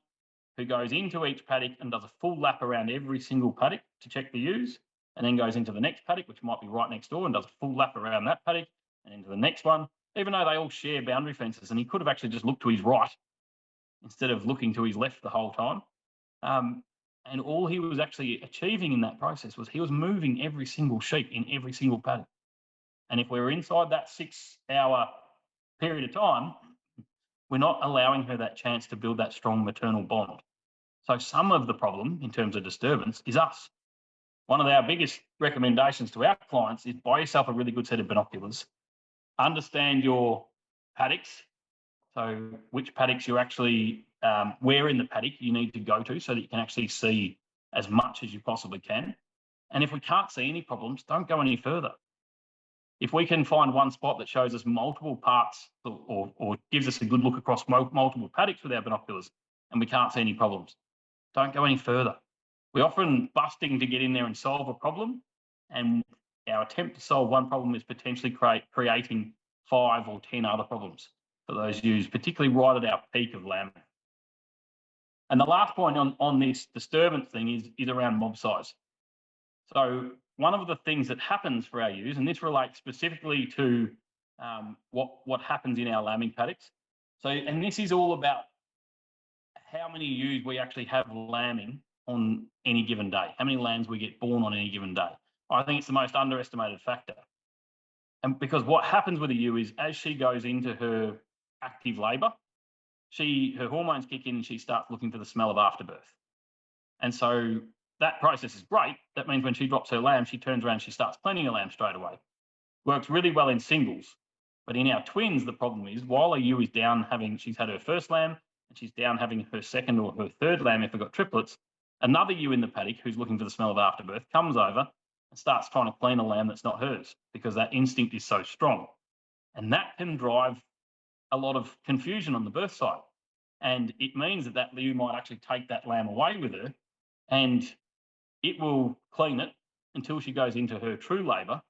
who goes into each paddock and does a full lap around every single paddock to check the ewes, and then goes into the next paddock, which might be right next door, and does a full lap around that paddock and into the next one, even though they all share boundary fences. And he could have actually just looked to his right instead of looking to his left the whole time. And all he was actually achieving in that process was he was moving every single sheep in every single paddock. And if we're inside that 6 hour period of time, we're not allowing her that chance to build that strong maternal bond. So some of the problem in terms of disturbance is us. One of our biggest recommendations to our clients is buy yourself a really good set of binoculars, understand your paddocks, so which paddocks you actually, where in the paddock you need to go to so that you can actually see as much as you possibly can. And if we can't see any problems, don't go any further. If we can find one spot that shows us multiple parts or gives us a good look across multiple paddocks with our binoculars and we can't see any problems, don't go any further. We're often busting to get in there and solve a problem, and our attempt to solve one problem is potentially creating 5 or 10 other problems for those ewes, particularly right at our peak of lambing. And the last point on this disturbance thing is around mob size. So one of the things that happens for our ewes, and this relates specifically to what happens in our lambing paddocks. So, and this is all about how many ewes we actually have lambing on any given day, how many lambs we get born on any given day. I think it's the most underestimated factor. And because what happens with a ewe is as she goes into her active labour, her hormones kick in and she starts looking for the smell of afterbirth. And so that process is great. That means when she drops her lamb, she turns around and she starts cleaning her lamb straight away. Works really well in singles. But in our twins, the problem is while a ewe is down she's had her first lamb and she's down having her second or her third lamb if we've got triplets, another ewe in the paddock who's looking for the smell of afterbirth comes over and starts trying to clean a lamb that's not hers because that instinct is so strong. And that can drive a lot of confusion on the birth side. And it means that ewe might actually take that lamb away with her and it will clean it until she goes into her true labour.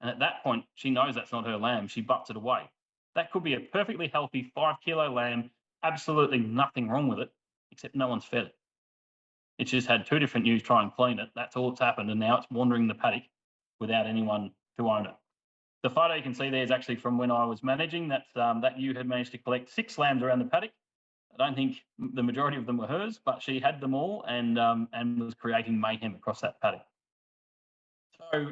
And at that point, she knows that's not her lamb. She butts it away. That could be a perfectly healthy 5 kilo lamb, absolutely nothing wrong with it, except no one's fed it. It's just had 2 different ewes try and clean it. That's all that's happened. And now it's wandering the paddock without anyone to own it. The photo you can see there is actually from when I was managing. That ewe had managed to collect 6 lambs around the paddock. I don't think the majority of them were hers, but she had them all and was creating mayhem across that paddock. So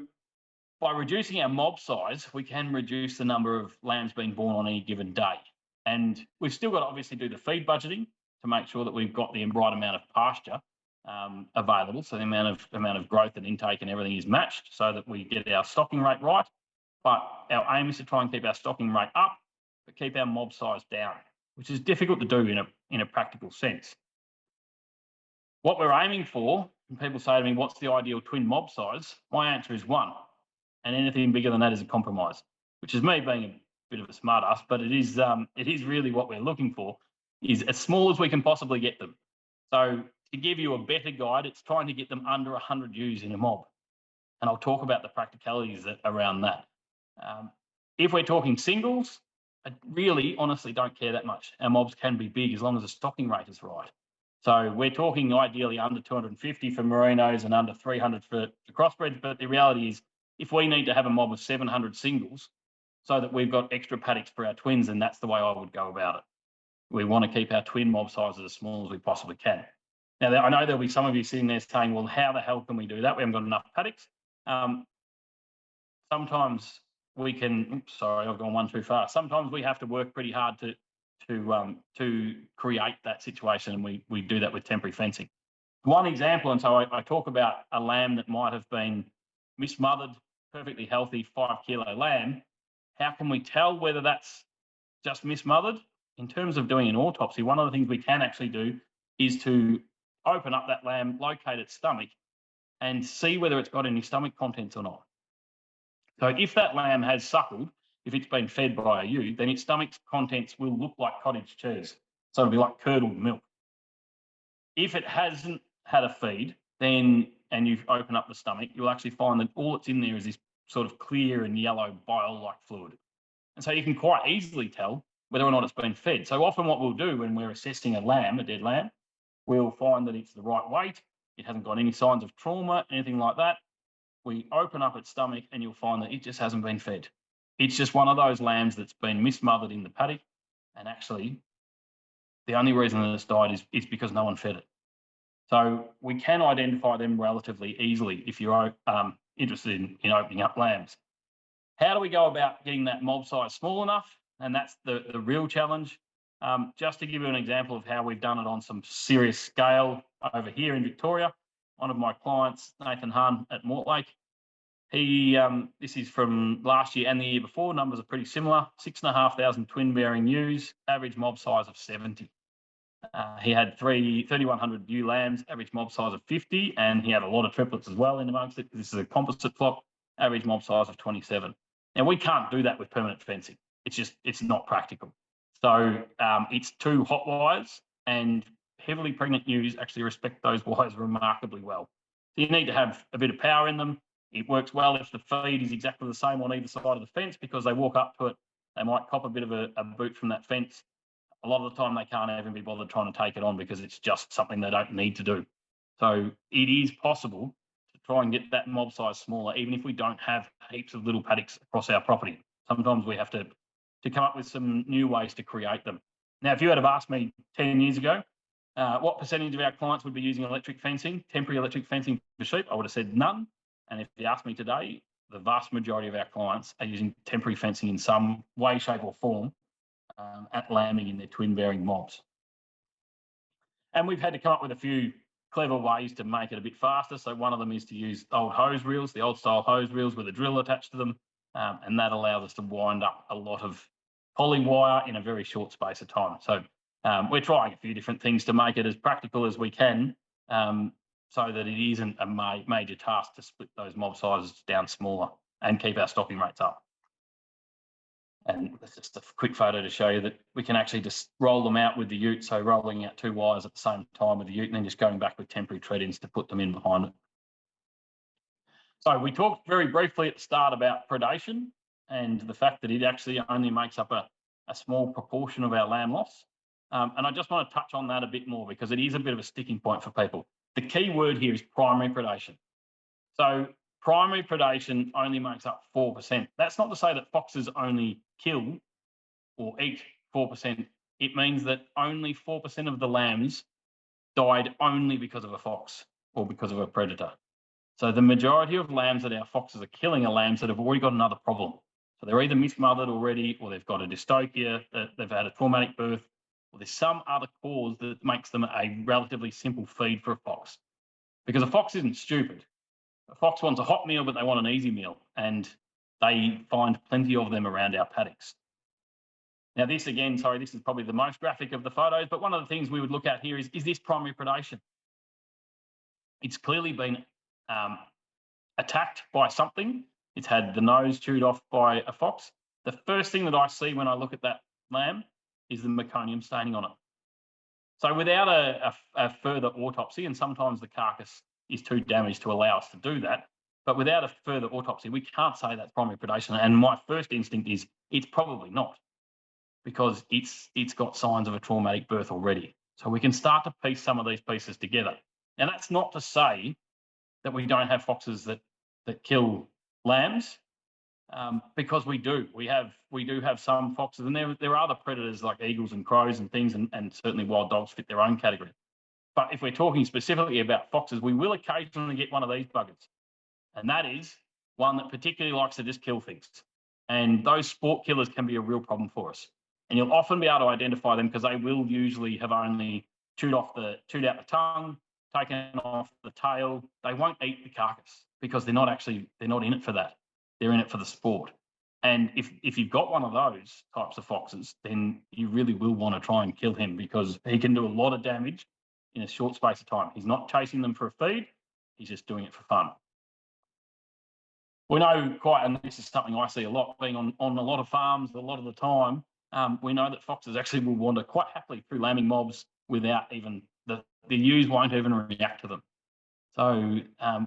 by reducing our mob size, we can reduce the number of lambs being born on any given day. And we've still got to obviously do the feed budgeting to make sure that we've got the right amount of pasture available. So the amount of growth and intake and everything is matched so that we get our stocking rate right. But our aim is to try and keep our stocking rate up, but keep our mob size down, which is difficult to do in a practical sense. What we're aiming for, and people say to me, what's the ideal twin mob size? My answer is 1. And anything bigger than that is a compromise, which is me being a bit of a smart ass, but it is really what we're looking for, is as small as we can possibly get them. So to give you a better guide, it's trying to get them under 100 ewes in a mob. And I'll talk about the practicalities around that. If we're talking singles, I really honestly don't care that much. Our mobs can be big as long as the stocking rate is right. So we're talking ideally under 250 for merinos and under 300 for crossbreds. But the reality is, if we need to have a mob of 700 singles so that we've got extra paddocks for our twins, then that's the way I would go about it. We want to keep our twin mob sizes as small as we possibly can. Now, I know there'll be some of you sitting there saying, well, how the hell can we do that? We haven't got enough paddocks. Sometimes we can, sorry, I've gone one too far. Sometimes we have to work pretty hard to create that situation, and we do that with temporary fencing. One example, and so I talk about a lamb that might have been mismothered, perfectly healthy 5 kilo lamb. How can we tell whether that's just mismothered? In terms of doing an autopsy, one of the things we can actually do is to open up that lamb, locate its stomach, and see whether it's got any stomach contents or not. So if that lamb has suckled, if it's been fed by a ewe, then its stomach's contents will look like cottage cheese. So it'll be like curdled milk. If it hasn't had a feed, then, and you open up the stomach, you'll actually find that all that's in there is this sort of clear and yellow bile-like fluid. And so you can quite easily tell whether or not it's been fed. So often what we'll do when we're assessing a dead lamb, we'll find that it's the right weight, it hasn't got any signs of trauma, anything like that. We open up its stomach and you'll find that it just hasn't been fed. It's just one of those lambs that's been mismothered in the paddock, and actually the only reason that it's died is because no one fed it. So we can identify them relatively easily if you're interested in opening up lambs. How do we go about getting that mob size small enough? And that's the real challenge. Just to give you an example of how we've done it on some serious scale over here in Victoria, one of my clients, Nathan Hahn at Mortlake, this is from last year and the year before. Numbers are pretty similar. 6,500 twin-bearing ewes, average mob size of 70. He had 3,100 ewe lambs, average mob size of 50, and he had a lot of triplets as well in amongst it. This is a composite flock, average mob size of 27. Now, we can't do that with permanent fencing. It's not practical. So it's 2 hot wires, and heavily pregnant ewes actually respect those wires remarkably well. So you need to have a bit of power in them. It works well if the feed is exactly the same on either side of the fence, because they walk up to it, they might cop a bit of a boot from that fence. A lot of the time they can't even be bothered trying to take it on because it's just something they don't need to do. So it is possible to try and get that mob size smaller, even if we don't have heaps of little paddocks across our property. Sometimes we have to come up with some new ways to create them. Now, if you had have asked me 10 years ago, what percentage of our clients would be using electric fencing, temporary electric fencing for sheep, I would have said none. And if you ask me today, the vast majority of our clients are using temporary fencing in some way, shape or form at lambing in their twin-bearing mobs. And we've had to come up with a few clever ways to make it a bit faster. So one of them is to use old hose reels, the old style hose reels with a drill attached to them. And that allows us to wind up a lot of poly wire in a very short space of time. So we're trying a few different things to make it as practical as we can, so that it isn't a major task to split those mob sizes down smaller and keep our stocking rates up. And that's just a quick photo to show you that we can actually just roll them out with the ute. So rolling out 2 wires at the same time with the ute and then just going back with temporary tread-ins to put them in behind it. So we talked very briefly at the start about predation and the fact that it actually only makes up a small proportion of our lamb loss. And I just want to touch on that a bit more because it is a bit of a sticking point for people. The key word here is primary predation. So primary predation only makes up 4%. That's not to say that foxes only kill or eat 4%. It means that only 4% of the lambs died only because of a fox or because of a predator. So the majority of lambs that our foxes are killing are lambs that have already got another problem. So they're either mismothered already, or they've got a dystocia, they've had a traumatic birth, or there's some other cause that makes them a relatively simple feed for a fox. Because a fox isn't stupid. A fox wants a hot meal, but they want an easy meal, and they find plenty of them around our paddocks. Now, this again, sorry, this is probably the most graphic of the photos, but one of the things we would look at here is this primary predation? It's clearly been attacked by something. It's had the nose chewed off by a fox. The first thing that I see when I look at that lamb is the meconium staining on it. So without a further autopsy, and sometimes the carcass is too damaged to allow us to do that, but without a further autopsy, we can't say that's primary predation. And my first instinct is it's probably not, because it's got signs of a traumatic birth already. So we can start to piece some of these pieces together. And that's not to say that we don't have foxes that kill lambs, because we do. We do have some foxes, and there are other predators like eagles and crows and things, and certainly wild dogs fit their own category. But if we're talking specifically about foxes, we will occasionally get one of these buggers, and that is one that particularly likes to just kill things. And those sport killers can be a real problem for us. And you'll often be able to identify them because they will usually have only chewed out the tongue, taken off the tail. They won't eat the carcass because they're not in it for that. They're in it for the sport. And if you've got one of those types of foxes, then you really will want to try and kill him because he can do a lot of damage in a short space of time. He's not chasing them for a feed. He's just doing it for fun. We know and this is something I see a lot, being on a lot of farms a lot of the time, we know that foxes actually will wander quite happily through lambing mobs without even, the ewes won't even react to them. So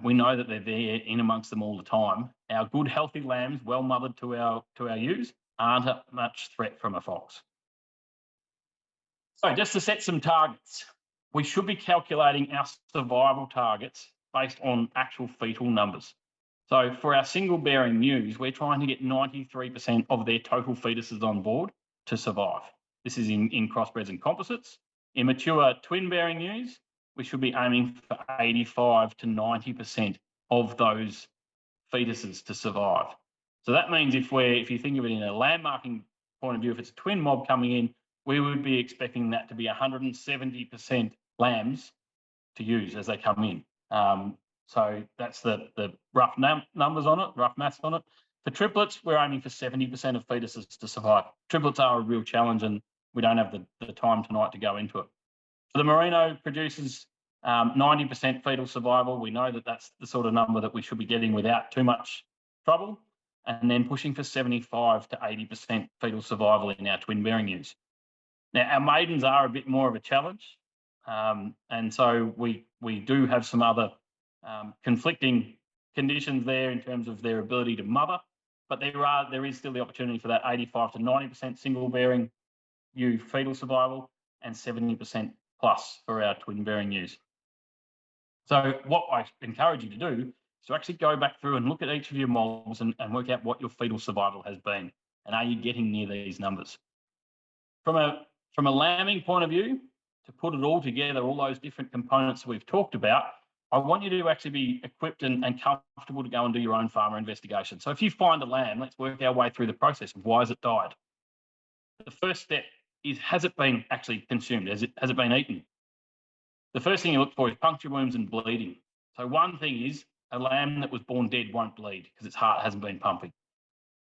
we know that they're there in amongst them all the time. Our good, healthy lambs, well mothered to our ewes, aren't a much threat from a fox. So just to set some targets, we should be calculating our survival targets based on actual fetal numbers. So for our single bearing ewes, we're trying to get 93% of their total fetuses on board to survive. This is in crossbreds and composites. In mature twin bearing ewes, we should be aiming for 85 to 90% of those fetuses to survive. So that means if you think of it in a landmarking point of view, if it's a twin mob coming in, we would be expecting that to be 170% lambs to use as they come in. So that's the rough numbers on it, rough maths on it. For triplets, we're aiming for 70% of fetuses to survive. Triplets are a real challenge, and we don't have the time tonight to go into it. For the merino producers, 90% fetal survival. We know that that's the sort of number that we should be getting without too much trouble, and then pushing for 75 to 80% fetal survival in our twin bearing ewes. Now, our maidens are a bit more of a challenge, and so we do have some other conflicting conditions there in terms of their ability to mother, but there is still the opportunity for that 85 to 90% single bearing ewe fetal survival and 70% plus for our twin bearing ewes. So what I encourage you to do So actually go back through and look at each of your mobs and work out what your fetal survival has been. And are you getting near these numbers? From a lambing point of view, to put it all together, all those different components that we've talked about, I want you to actually be equipped and comfortable to go and do your own farmer investigation. So if you find a lamb, let's work our way through the process of why has it died. The first step is, has it been actually consumed? Has it been eaten? The first thing you look for is puncture wounds and bleeding. So one thing is, a lamb that was born dead won't bleed because its heart hasn't been pumping.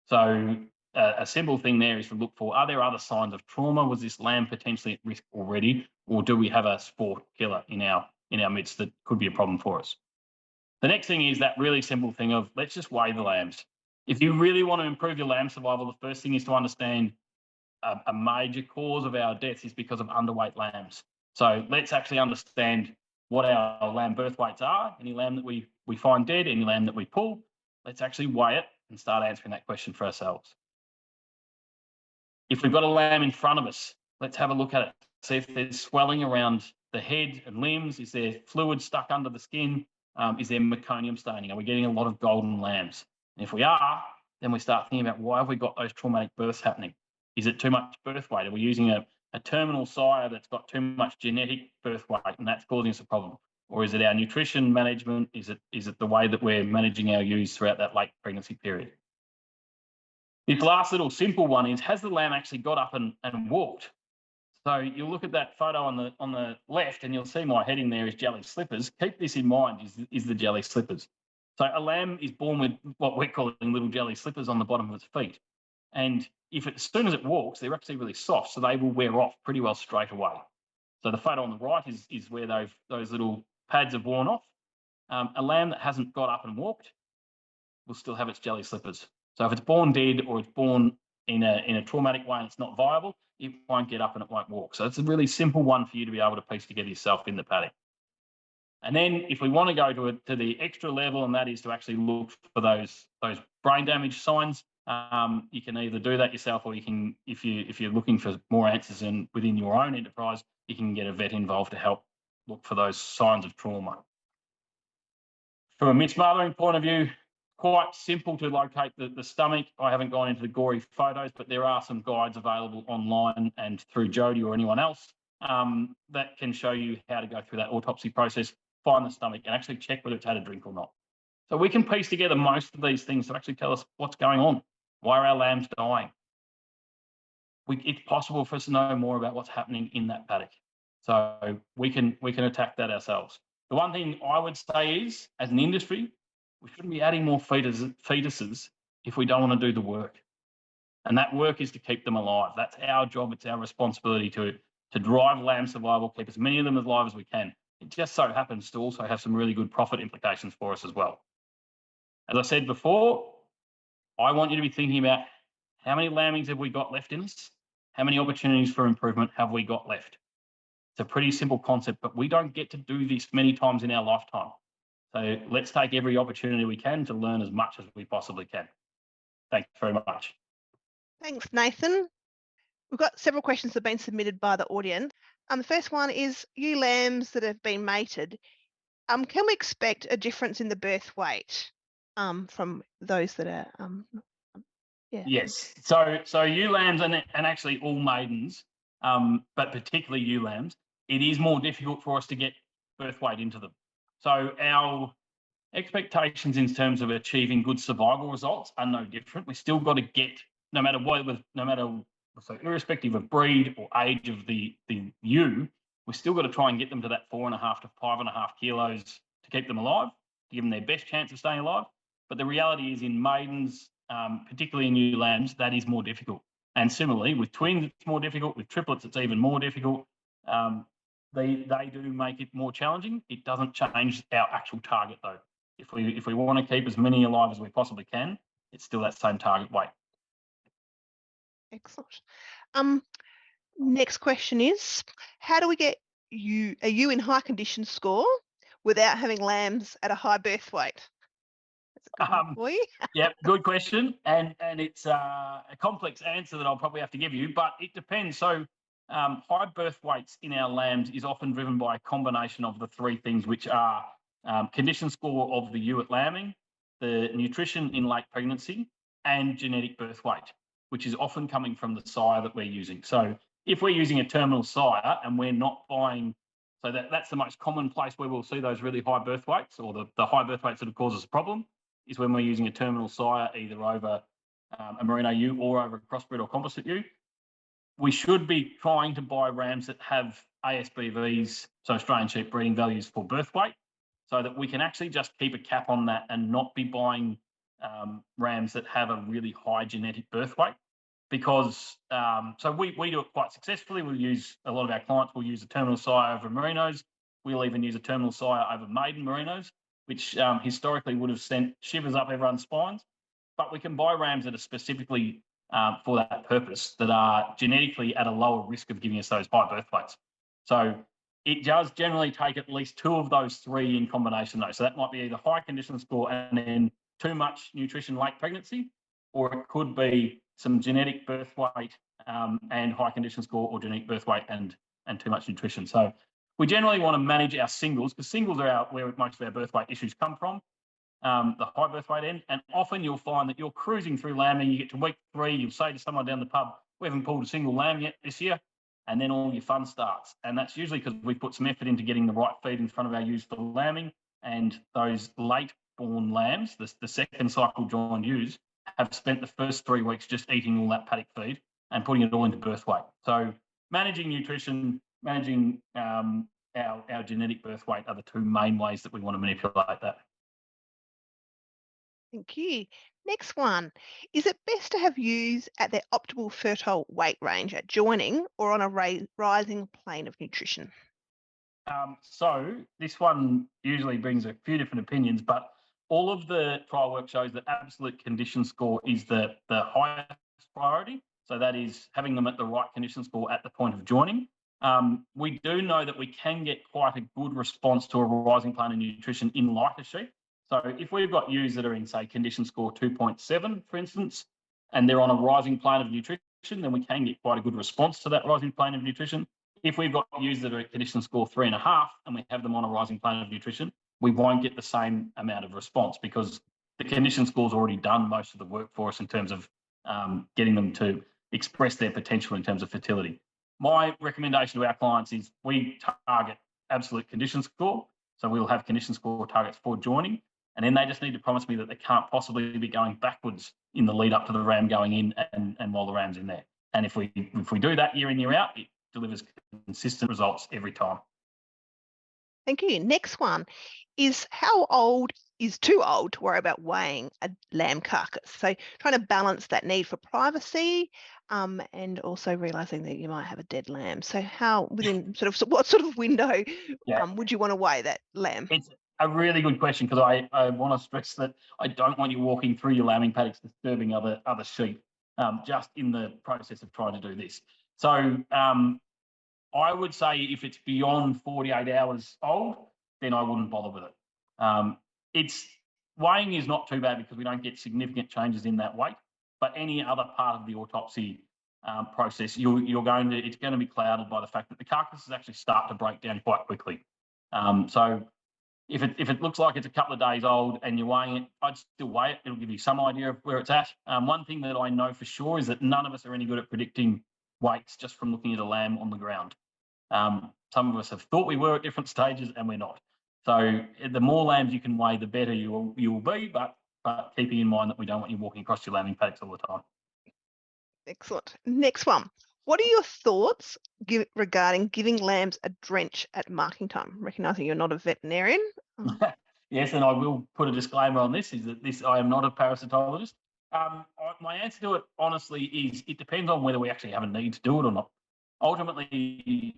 So a simple thing there is to look for, are there other signs of trauma? Was this lamb potentially at risk already? Or do we have a sport killer in our midst that could be a problem for us? The next thing is that really simple thing of, let's just weigh the lambs. If you really want to improve your lamb survival, the first thing is to understand a major cause of our deaths is because of underweight lambs. So let's actually understand what our lamb birth weights are. Any lamb that we find dead, any lamb that we pull, let's actually weigh it and start answering that question for ourselves. If we've got a lamb in front of us, let's have a look at it. See if there's swelling around the head and limbs. Is there fluid stuck under the skin? Is there meconium staining? Are we getting a lot of golden lambs? And if we are, then we start thinking about, why have we got those traumatic births happening? Is it too much birth weight? Are we using a terminal sire that's got too much genetic birth weight and that's causing us a problem? Or is it our nutrition management? Is it the way that we're managing our ewes throughout that late pregnancy period? This last little simple one is, has the lamb actually got up and walked? So you'll look at that photo on the left and you'll see my heading there is jelly slippers. Keep this in mind, is the jelly slippers. So a lamb is born with what we're calling little jelly slippers on the bottom of its feet. And as soon as it walks, they're actually really soft, so they will wear off pretty well straight away. So the photo on the right is where those little pads have worn off. A lamb that hasn't got up and walked will still have its jelly slippers. So if it's born dead or it's born in a traumatic way and it's not viable, it won't get up and it won't walk. So it's a really simple one for you to be able to piece together yourself in the paddock. And then if we want to go to the extra level, and that is to actually look for those brain damage signs, you can either do that yourself, or you can, if you're looking for more answers within your own enterprise, you can get a vet involved to help look for those signs of trauma. From a mismothering point of view, quite simple to locate the stomach. I haven't gone into the gory photos, but there are some guides available online and through Jody or anyone else that can show you how to go through that autopsy process, find the stomach, and actually check whether it's had a drink or not. So we can piece together most of these things to actually tell us what's going on. Why are our lambs dying? It's possible for us to know more about what's happening in that paddock. So we can attack that ourselves. The one thing I would say is, as an industry, we shouldn't be adding more fetuses if we don't want to do the work. And that work is to keep them alive. That's our job. It's our responsibility to drive lamb survival, keep as many of them alive as we can. It just so happens to also have some really good profit implications for us as well. As I said before, I want you to be thinking about, how many lambings have we got left in us? How many opportunities for improvement have we got left? It's a pretty simple concept, but we don't get to do this many times in our lifetime. So let's take every opportunity we can to learn as much as we possibly can. Thanks very much. Thanks, Nathan. We've got several questions that have been submitted by the audience. The first one is, ewe lambs that have been mated, can we expect a difference in the birth weight from those that are, yeah? Yes. So ewe lambs and actually all maidens, but particularly ewe lambs, it is more difficult for us to get birth weight into them. So our expectations in terms of achieving good survival results are no different. We still got to get, so irrespective of breed or age of the ewe, we still got to try and get them to that 4.5 to 5.5 kilos to keep them alive, to give them their best chance of staying alive. But the reality is, in maidens, particularly in ewe lambs, that is more difficult. And similarly, with twins, it's more difficult. With triplets, it's even more difficult. They do make it more challenging. It doesn't change our actual target, though. If we want to keep as many alive as we possibly can, it's still that same target weight. Excellent. Next question is, how do we get a ewe in high condition score without having lambs at a high birth weight? That's a good one for you. Yeah, good question. And it's a complex answer that I'll probably have to give you, but it depends. So high birth weights in our lambs is often driven by a combination of the three things, which are condition score of the ewe at lambing, the nutrition in late pregnancy, and genetic birth weight, which is often coming from the sire that we're using. So if we're using a terminal sire and we're not buying, so that's the most common place where we'll see those really high birth weights, or the high birth weights that have caused us a problem, is when we're using a terminal sire, either over a merino ewe or over a crossbred or composite ewe. We should be trying to buy rams that have ASBVs, so Australian sheep breeding values for birth weight, so that we can actually just keep a cap on that and not be buying rams that have a really high genetic birth weight. Because so we do it quite successfully. We'll use, a lot of our clients will use a terminal sire over merinos. We'll even use a terminal sire over maiden merinos, which historically would have sent shivers up everyone's spines. But we can buy rams that are specifically for that purpose, that are genetically at a lower risk of giving us those high birth weights. So it does generally take at least two of those three in combination, though. So that might be either high condition score and then too much nutrition late pregnancy, or it could be some genetic birth weight and high condition score, or genetic birth weight and too much nutrition. So we generally want to manage our singles, because singles are where most of our birth weight issues come from, the high birth weight end. And often you'll find that you're cruising through lambing, you get to week 3, you'll say to someone down the pub, we haven't pulled a single lamb yet this year, and then all your fun starts. And that's usually because we've put some effort into getting the right feed in front of our ewes for lambing, and those late born lambs, the second cycle joined ewes, have spent the first 3 weeks just eating all that paddock feed and putting it all into birth weight. So managing nutrition, managing our genetic birth weight are the two main ways that we want to manipulate that. Thank you. Next one. Is it best to have ewes at their optimal fertile weight range at joining, or on a rising plane of nutrition? So this one usually brings a few different opinions, but all of the trial work shows that absolute condition score is the highest priority. So that is having them at the right condition score at the point of joining. We do know that we can get quite a good response to a rising plane of nutrition in lighter sheep. So if we've got ewes that are in, say, condition score 2.7, for instance, and they're on a rising plane of nutrition, then we can get quite a good response to that rising plane of nutrition. If we've got ewes that are at condition score 3.5 and we have them on a rising plane of nutrition, we won't get the same amount of response, because the condition score's already done most of the work for us in terms of getting them to express their potential in terms of fertility. My recommendation to our clients is we target absolute condition score. So we'll have condition score targets for joining, and then they just need to promise me that they can't possibly be going backwards in the lead up to the ram going in and while the ram's in there. And if we do that year in, year out, it delivers consistent results every time. Thank you. Next one is, how old is too old to worry about weighing a lamb carcass? So trying to balance that need for privacy and also realising that you might have a dead lamb. So how, within what sort of window would you want to weigh that lamb? It's a really good question, because I want to stress that I don't want you walking through your lambing paddocks disturbing other sheep just in the process of trying to do this. So I would say if it's beyond 48 hours old, then I wouldn't bother with it. Weighing is not too bad because we don't get significant changes in that weight, but any other part of the autopsy process, it's going to be clouded by the fact that the carcasses actually start to break down quite quickly. So if it looks like it's a couple of days old and you're weighing it, I'd still weigh it. It'll give you some idea of where it's at. One thing that I know for sure is that none of us are any good at predicting weights just from looking at a lamb on the ground. Some of us have thought we were at different stages, and we're not. So the more lambs you can weigh, the better you will be, but keeping in mind that we don't want you walking across your lambing paddocks all the time. Excellent. Next one. What are your thoughts regarding giving lambs a drench at marking time? Recognising you're not a veterinarian. Yes, and I will put a disclaimer on this, is that I am not a parasitologist. My answer to it, honestly, is it depends on whether we actually have a need to do it or not. Ultimately,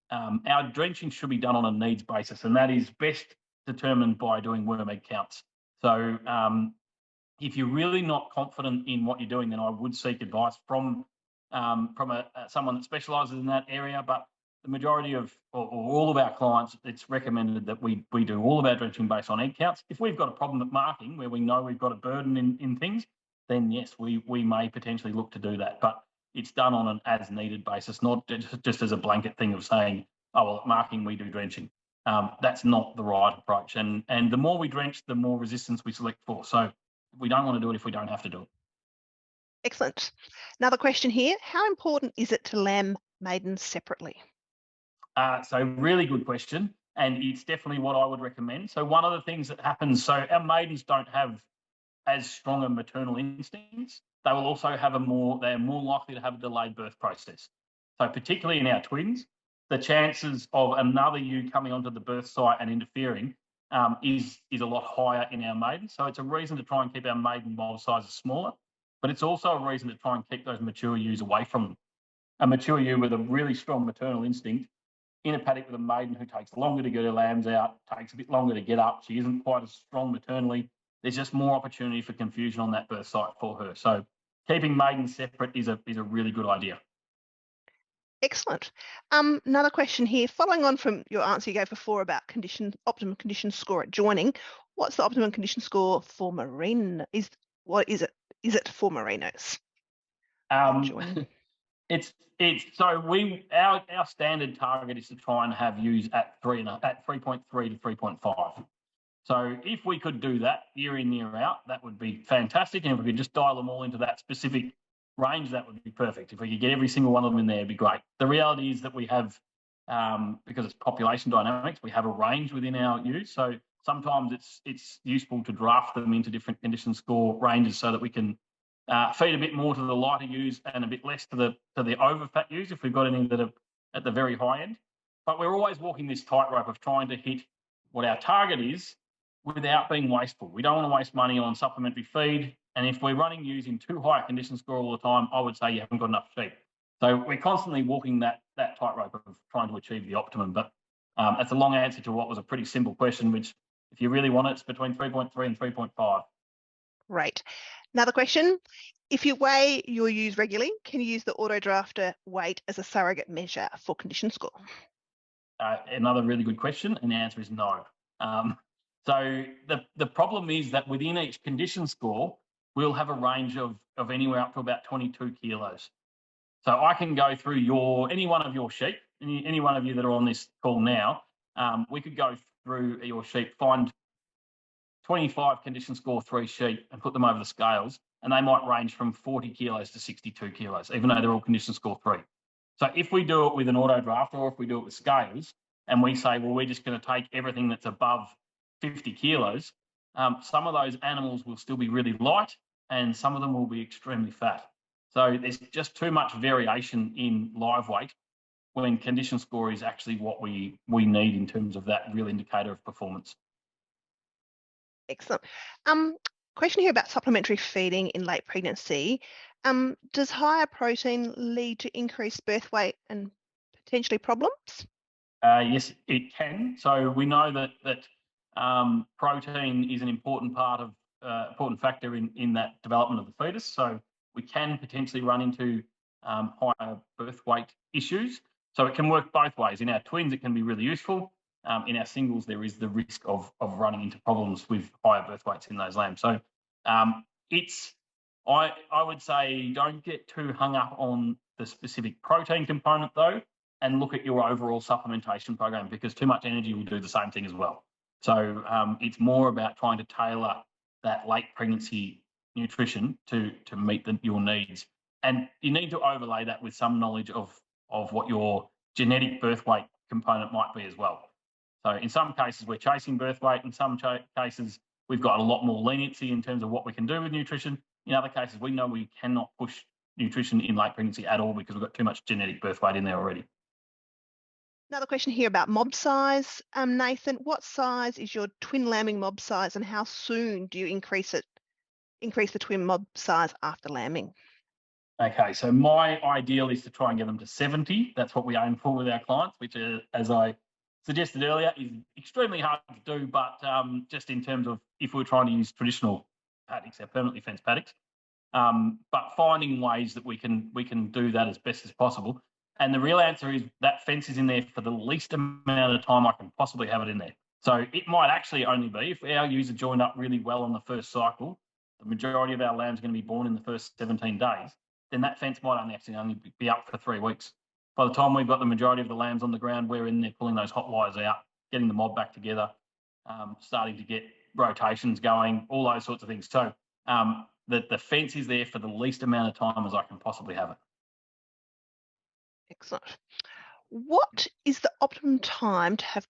our drenching should be done on a needs basis, and that is best determined by doing worm egg counts. So if you're really not confident in what you're doing, then I would seek advice from someone that specialises in that area. But the majority of, or all of our clients, it's recommended that we do all of our drenching based on egg counts. If we've got a problem at marking where we know we've got a burden in things, then yes, we may potentially look to do that. But it's done on an as needed basis, not just as a blanket thing of saying, oh, well, at marking we do drenching. that's not the right approach. And the more we drench, the more resistance we select for. So we don't want to do it if we don't have to do it. Excellent. Another question here. How important is it to lamb maidens separately? So really good question. And it's definitely what I would recommend. So one of the things that happens, so our maidens don't have as strong a maternal instincts. They will also have they're more likely to have a delayed birth process. So particularly in our twins, the chances of another ewe coming onto the birth site and interfering is a lot higher in our maidens. So it's a reason to try and keep our maiden mob sizes smaller, but it's also a reason to try and keep those mature ewes away from them. A mature ewe with a really strong maternal instinct in a paddock with a maiden who takes longer to get her lambs out, takes a bit longer to get up. She isn't quite as strong maternally. There's just more opportunity for confusion on that birth site for her. So keeping maidens separate is a really good idea. Excellent. Another question here, following on from your answer you gave before about optimum condition score at joining, what's the optimum condition score for merino? Is it for merinos? It's so our standard target is to try and have ewes at 3.3 to 3.5. So if we could do that year in, year out, that would be fantastic. And if we could just dial them all into that specific range, that would be perfect. If we could get every single one of them in there, it'd be great. The reality is that we have, because it's population dynamics, we have a range within our ewes. So sometimes it's useful to draft them into different condition score ranges so that we can feed a bit more to the lighter ewes and a bit less to the overfat ewes if we've got any that are at the very high end. But we're always walking this tightrope of trying to hit what our target is without being wasteful. We don't want to waste money on supplementary feed. And if we're running ewes in too high a condition score all the time, I would say you haven't got enough sheep. So we're constantly walking that tightrope of trying to achieve the optimum. But that's a long answer to what was a pretty simple question, which if you really want it, it's between 3.3 and 3.5. Right. Another question. If you weigh your ewes regularly, can you use the auto drafter weight as a surrogate measure for condition score? Another really good question, and the answer is no. So the problem is that within each condition score, we'll have a range of anywhere up to about 22 kilos. So I can go through any one of your sheep, any one of you that are on this call now, we could go through your sheep, find 25 condition score 3 sheep and put them over the scales, and they might range from 40 kilos to 62 kilos, even though they're all condition score 3. So if we do it with an auto draft or if we do it with scales and we say, well, we're just going to take everything that's above 50 kilos, some of those animals will still be really light and some of them will be extremely fat. So there's just too much variation in live weight when condition score is actually what we need in terms of that real indicator of performance. Excellent. Question here about supplementary feeding in late pregnancy. Does higher protein lead to increased birth weight and potentially problems? Yes, it can. So we know that protein is an important factor in that development of the fetus. So we can potentially run into higher birth weight issues. So it can work both ways. In our twins, it can be really useful. In our singles, there is the risk of running into problems with higher birth weights in those lambs. So I would say don't get too hung up on the specific protein component though, and look at your overall supplementation program, because too much energy will do the same thing as well. So it's more about trying to tailor that late pregnancy nutrition to meet your needs. And you need to overlay that with some knowledge of what your genetic birth weight component might be as well. So in some cases, we're chasing birth weight. In some cases, we've got a lot more leniency in terms of what we can do with nutrition. In other cases, we know we cannot push nutrition in late pregnancy at all because we've got too much genetic birth weight in there already. Another question here about mob size. Nathan, what size is your twin lambing mob size and how soon do you increase the twin mob size after lambing? Okay, so my ideal is to try and get them to 70. That's what we aim for with our clients, which, as I suggested earlier, is extremely hard to do, but just in terms of if we're trying to use traditional paddocks, our permanently fenced paddocks, but finding ways that we can do that as best as possible. And the real answer is that fence is in there for the least amount of time I can possibly have it in there. So it might actually only be, if our ewes are joined up really well on the first cycle, the majority of our lambs are going to be born in the first 17 days, then that fence might only be up for 3 weeks. By the time we've got the majority of the lambs on the ground, we're in there pulling those hot wires out getting the mob back together, starting to get rotations going, all those sorts of things. So the fence is there for the least amount of time as I can possibly have it. Excellent. What is the optimum time to have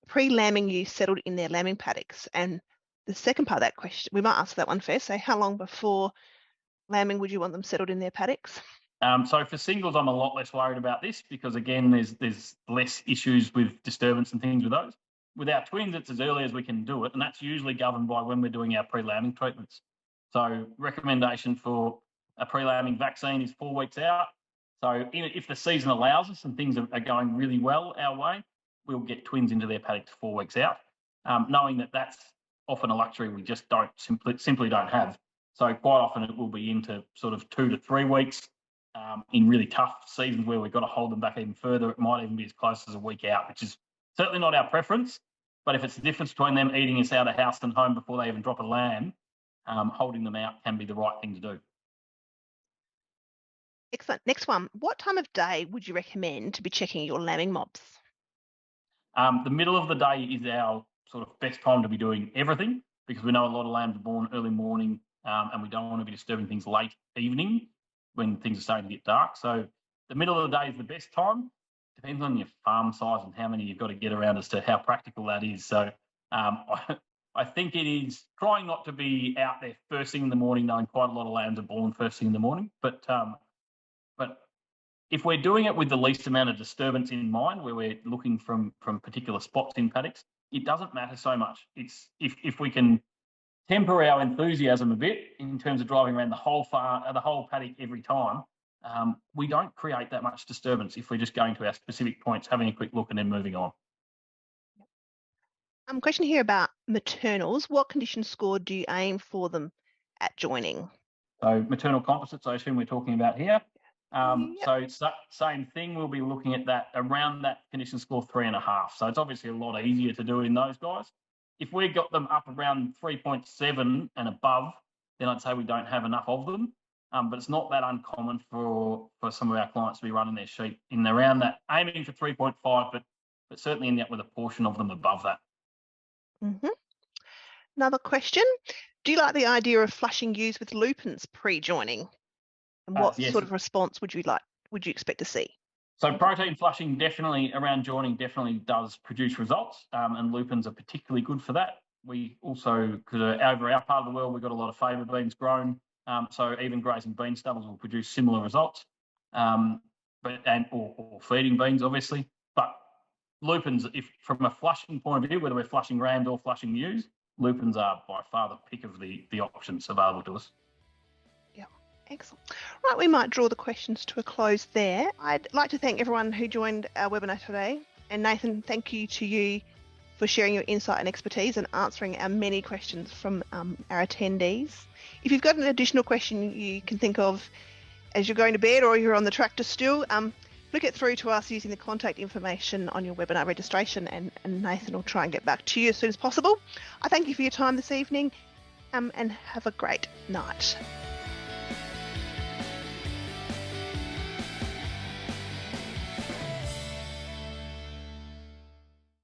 pre-lambing ewes settled in their lambing paddocks? And the second part of that question, we might answer that one first. So how long before lambing would you want them settled in their paddocks? So for singles, I'm a lot less worried about this because, again, there's less issues with disturbance and things with those. With our twins, it's as early as we can do it, and that's usually governed by when we're doing our pre-lambing treatments. So recommendation for a pre-lambing vaccine is 4 weeks out. So if the season allows us and things are going really well our way, we'll get twins into their paddocks 4 weeks out, knowing that that's often a luxury we just simply don't have. So quite often it will be into sort of 2 to 3 weeks. In really tough seasons where we've got to hold them back even further, it might even be as close as a week out, which is certainly not our preference. But if it's the difference between them eating us out of house and home before they even drop a lamb, holding them out can be the right thing to do. Excellent. Next one. What time of day would you recommend to be checking your lambing mobs? The middle of the day is our sort of best time to be doing everything because we know a lot of lambs are born early morning and we don't want to be disturbing things late evening when things are starting to get dark. So the middle of the day is the best time. Depends on your farm size and how many you've got to get around as to how practical that is. So I think it is trying not to be out there first thing in the morning, knowing quite a lot of lambs are born first thing in the morning. But if we're doing it with the least amount of disturbance in mind, where we're looking from particular spots in paddocks, it doesn't matter so much. It's if we can temper our enthusiasm a bit in terms of driving around the whole paddock every time, we don't create that much disturbance if we're just going to our specific points, having a quick look and then moving on. Question here about maternals. What condition score do you aim for them at joining? So maternal composites, I assume we're talking about here. Yep. So same thing, we'll be looking at that around that condition score 3.5. So it's obviously a lot easier to do it in those guys. If we got them up around 3.7 and above, then I'd say we don't have enough of them. But it's not that uncommon for some of our clients to be running their sheep in around that, aiming for 3.5, but certainly ending up with a portion of them above that. Mm-hmm. Another question. Do you like the idea of flushing ewes with lupins pre-joining? And what Yes. sort of response would you expect to see? So protein flushing definitely around joining definitely does produce results, and lupins are particularly good for that. We also, because over our part of the world, we've got a lot of favour beans grown, so even grazing bean stubbles will produce similar results, or feeding beans, obviously. But lupins, if from a flushing point of view, whether we're flushing rams or flushing ewes, lupins are by far the pick of the options available to us. Excellent. Right, we might draw the questions to a close there. I'd like to thank everyone who joined our webinar today. And Nathan, thank you to you for sharing your insight and expertise and answering our many questions from our attendees. If you've got an additional question you can think of as you're going to bed or you're on the tractor still, flick it through to us using the contact information on your webinar registration, and Nathan will try and get back to you as soon as possible. I thank you for your time this evening and have a great night.